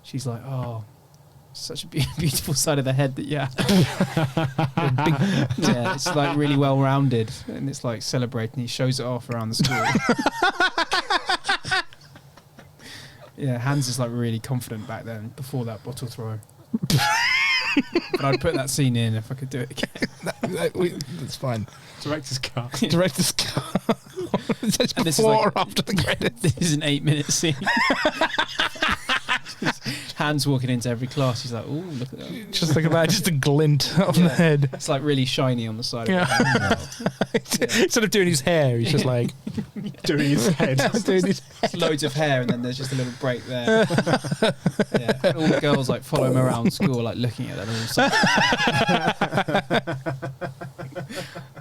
she's like, "Oh, such a beautiful side of the head that yeah, it's like really well rounded, and it's like celebrating. He shows it off around the school." Yeah, Hans is like really confident back then before that bottle throw. But I'd put that scene in if I could do it again. That's fine. Director's cut. Director's cut. It says And this is before like- or after the credits. This is an 8-minute scene. Hands walking into every class. He's like, "Ooh, look at that!" Just look at that, just a glint of the head. It's like really shiny on the side. Yeah. Of it. Instead of doing his hair, he's just like Doing his head. doing his. It's loads of hair, and then there's just a little break there. Yeah. And all the girls like follow him around school, like looking at that.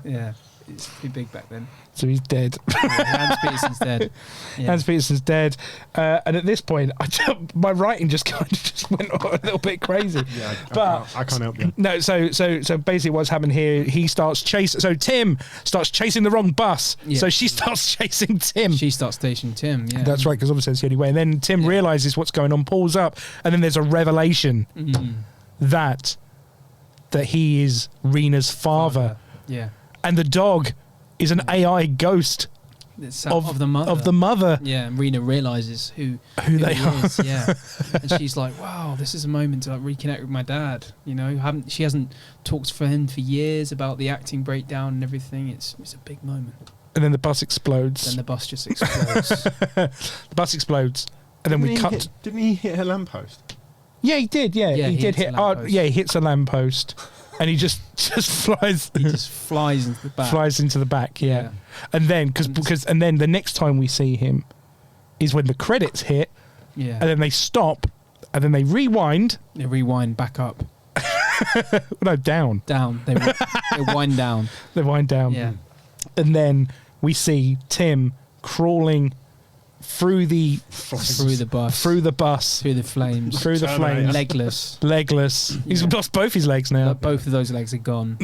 Yeah, it's pretty big back then. So he's dead. Hans Peterson's dead. Yeah. Hans Peterson's dead, and at this point, my writing just kind of just went a little bit crazy. Yeah, But- I can't help you. No, so basically, what's happened here? He starts chasing. So Tim starts chasing the wrong bus. Yeah. So she starts chasing Tim. She starts stationing Tim. Yeah, That's right, because obviously it's the only way. And then Tim realizes what's going on, pulls up, and then there's a revelation that he is Rena's father, Yeah, and the dog is an AI ghost it's of the mother. Of the mother. Yeah, and Rena realizes who they he are. is. Yeah, and she's like, "Wow, this is a moment to like reconnect with my dad." You know, she hasn't talked for him for years about the acting breakdown and everything. It's a big moment. And then the bus explodes. Then the bus just explodes. The bus explodes, and then we cut. Didn't he hit a lamppost? Yeah, he did. Yeah, Yeah, he he did hits hit. a lamppost. Yeah, he hits a lamppost, and he just flies. He just flies into the back. Flies into the back. Yeah, and then and then the next time we see him is when the credits hit, Yeah. and then they stop, and then they rewind. They rewind back up. No, down. Down. They wind down. They wind down. Yeah. And then we see Tim crawling through the Through the bus. through the bus, Through the flames. through the Terminator. flames, Legless. legless. He's Yeah. lost both his legs now. Both of those legs are gone.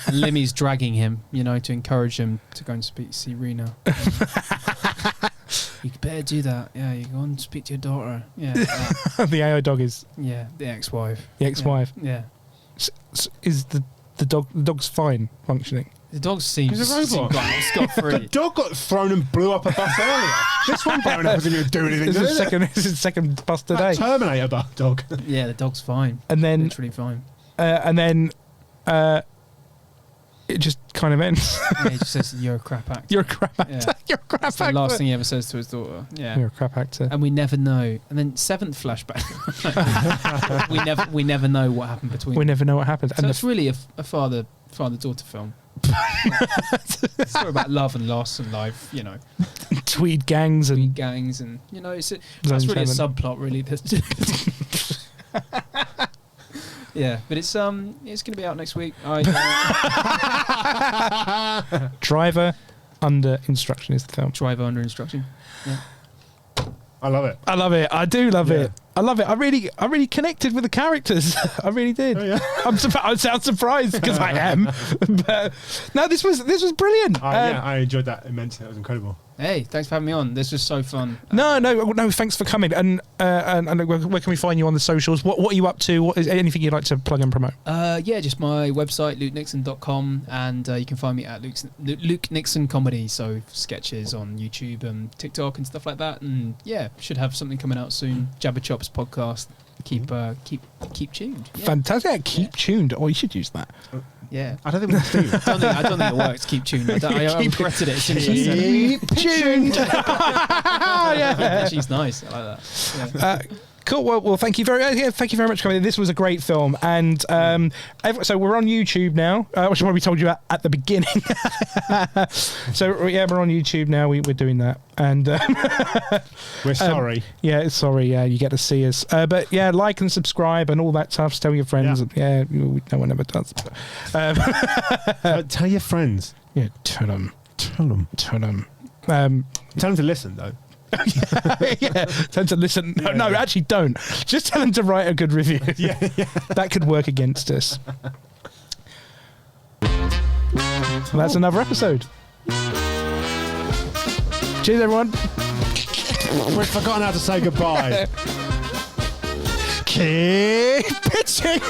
And Limmy's dragging him, you know, to encourage him to go and see Rena. You better do that. Yeah, you go and speak to your daughter. Yeah. The AI dog is Yeah, the ex-wife. the ex-wife. Yeah. Is the dog's fine functioning? The dog seems He's a robot. scot-free. The dog got thrown and blew up a bus earlier. This one blowing up isn't going to do anything. This does is it? this is second bus That today, Terminator dog. Yeah, the dog's fine. and then Literally fine. it just kind of ends. Yeah, he just says, "You're a crap actor." You're a crap actor. Yeah. You're a crap That's actor. the last thing he ever says to his daughter. Yeah. You're a crap actor. And we never know. And then 7th flashback. we never know what happened between We them. never know what happened. So it's really a father-daughter film. It's a story about love and loss and life, you know, tweed gangs and gangs and, you know, that's Zone really 7. a subplot, really. Yeah, but it's going to be out next week. Driver Under Instruction is the film. Driver under instruction. Yeah. I love it. I love it. I do love Yeah. it. I love it. I really connected with the characters. I really did. Oh, yeah. I sound surprised because I am. But no, this was brilliant. I enjoyed that immensely. That was incredible. Hey, thanks for having me on. This was so fun. No. Thanks for coming. And where can we find you on the socials? What are you up to? What is anything you'd like to plug and promote? Yeah, just my website, lukenixon.com, and you can find me at Luke Nixon Comedy, so sketches on YouTube and TikTok and stuff like that. And yeah, should have something coming out soon. Jabba Chops podcast. Keep tuned. Yeah. Fantastic. Keep tuned. Oh, you should use that. Yeah. I don't think we can do it. I don't think it works. Keep tuned. I regretted it as soon as I said it. Keep tuned. Yeah, she's nice. I like that. Yeah. Cool. Well, thank you very much for coming. This was a great film, and so we're on YouTube now, which is what we told you at the beginning. So yeah, we're on YouTube now. We're doing that, and We're sorry. yeah, sorry, you get to see us, but yeah, like and subscribe and all that stuff. Tell your friends. Yeah, no one ever does. Tell your friends. Yeah, tell them. Tell them. Tell them. Tell them to listen, though. Yeah, tell them to listen. No, actually, don't. Just tell them to write a good review. Yeah. That could work against us. Well, that's another episode. Cheers, everyone. We've forgotten how to say goodbye. Keep pitching.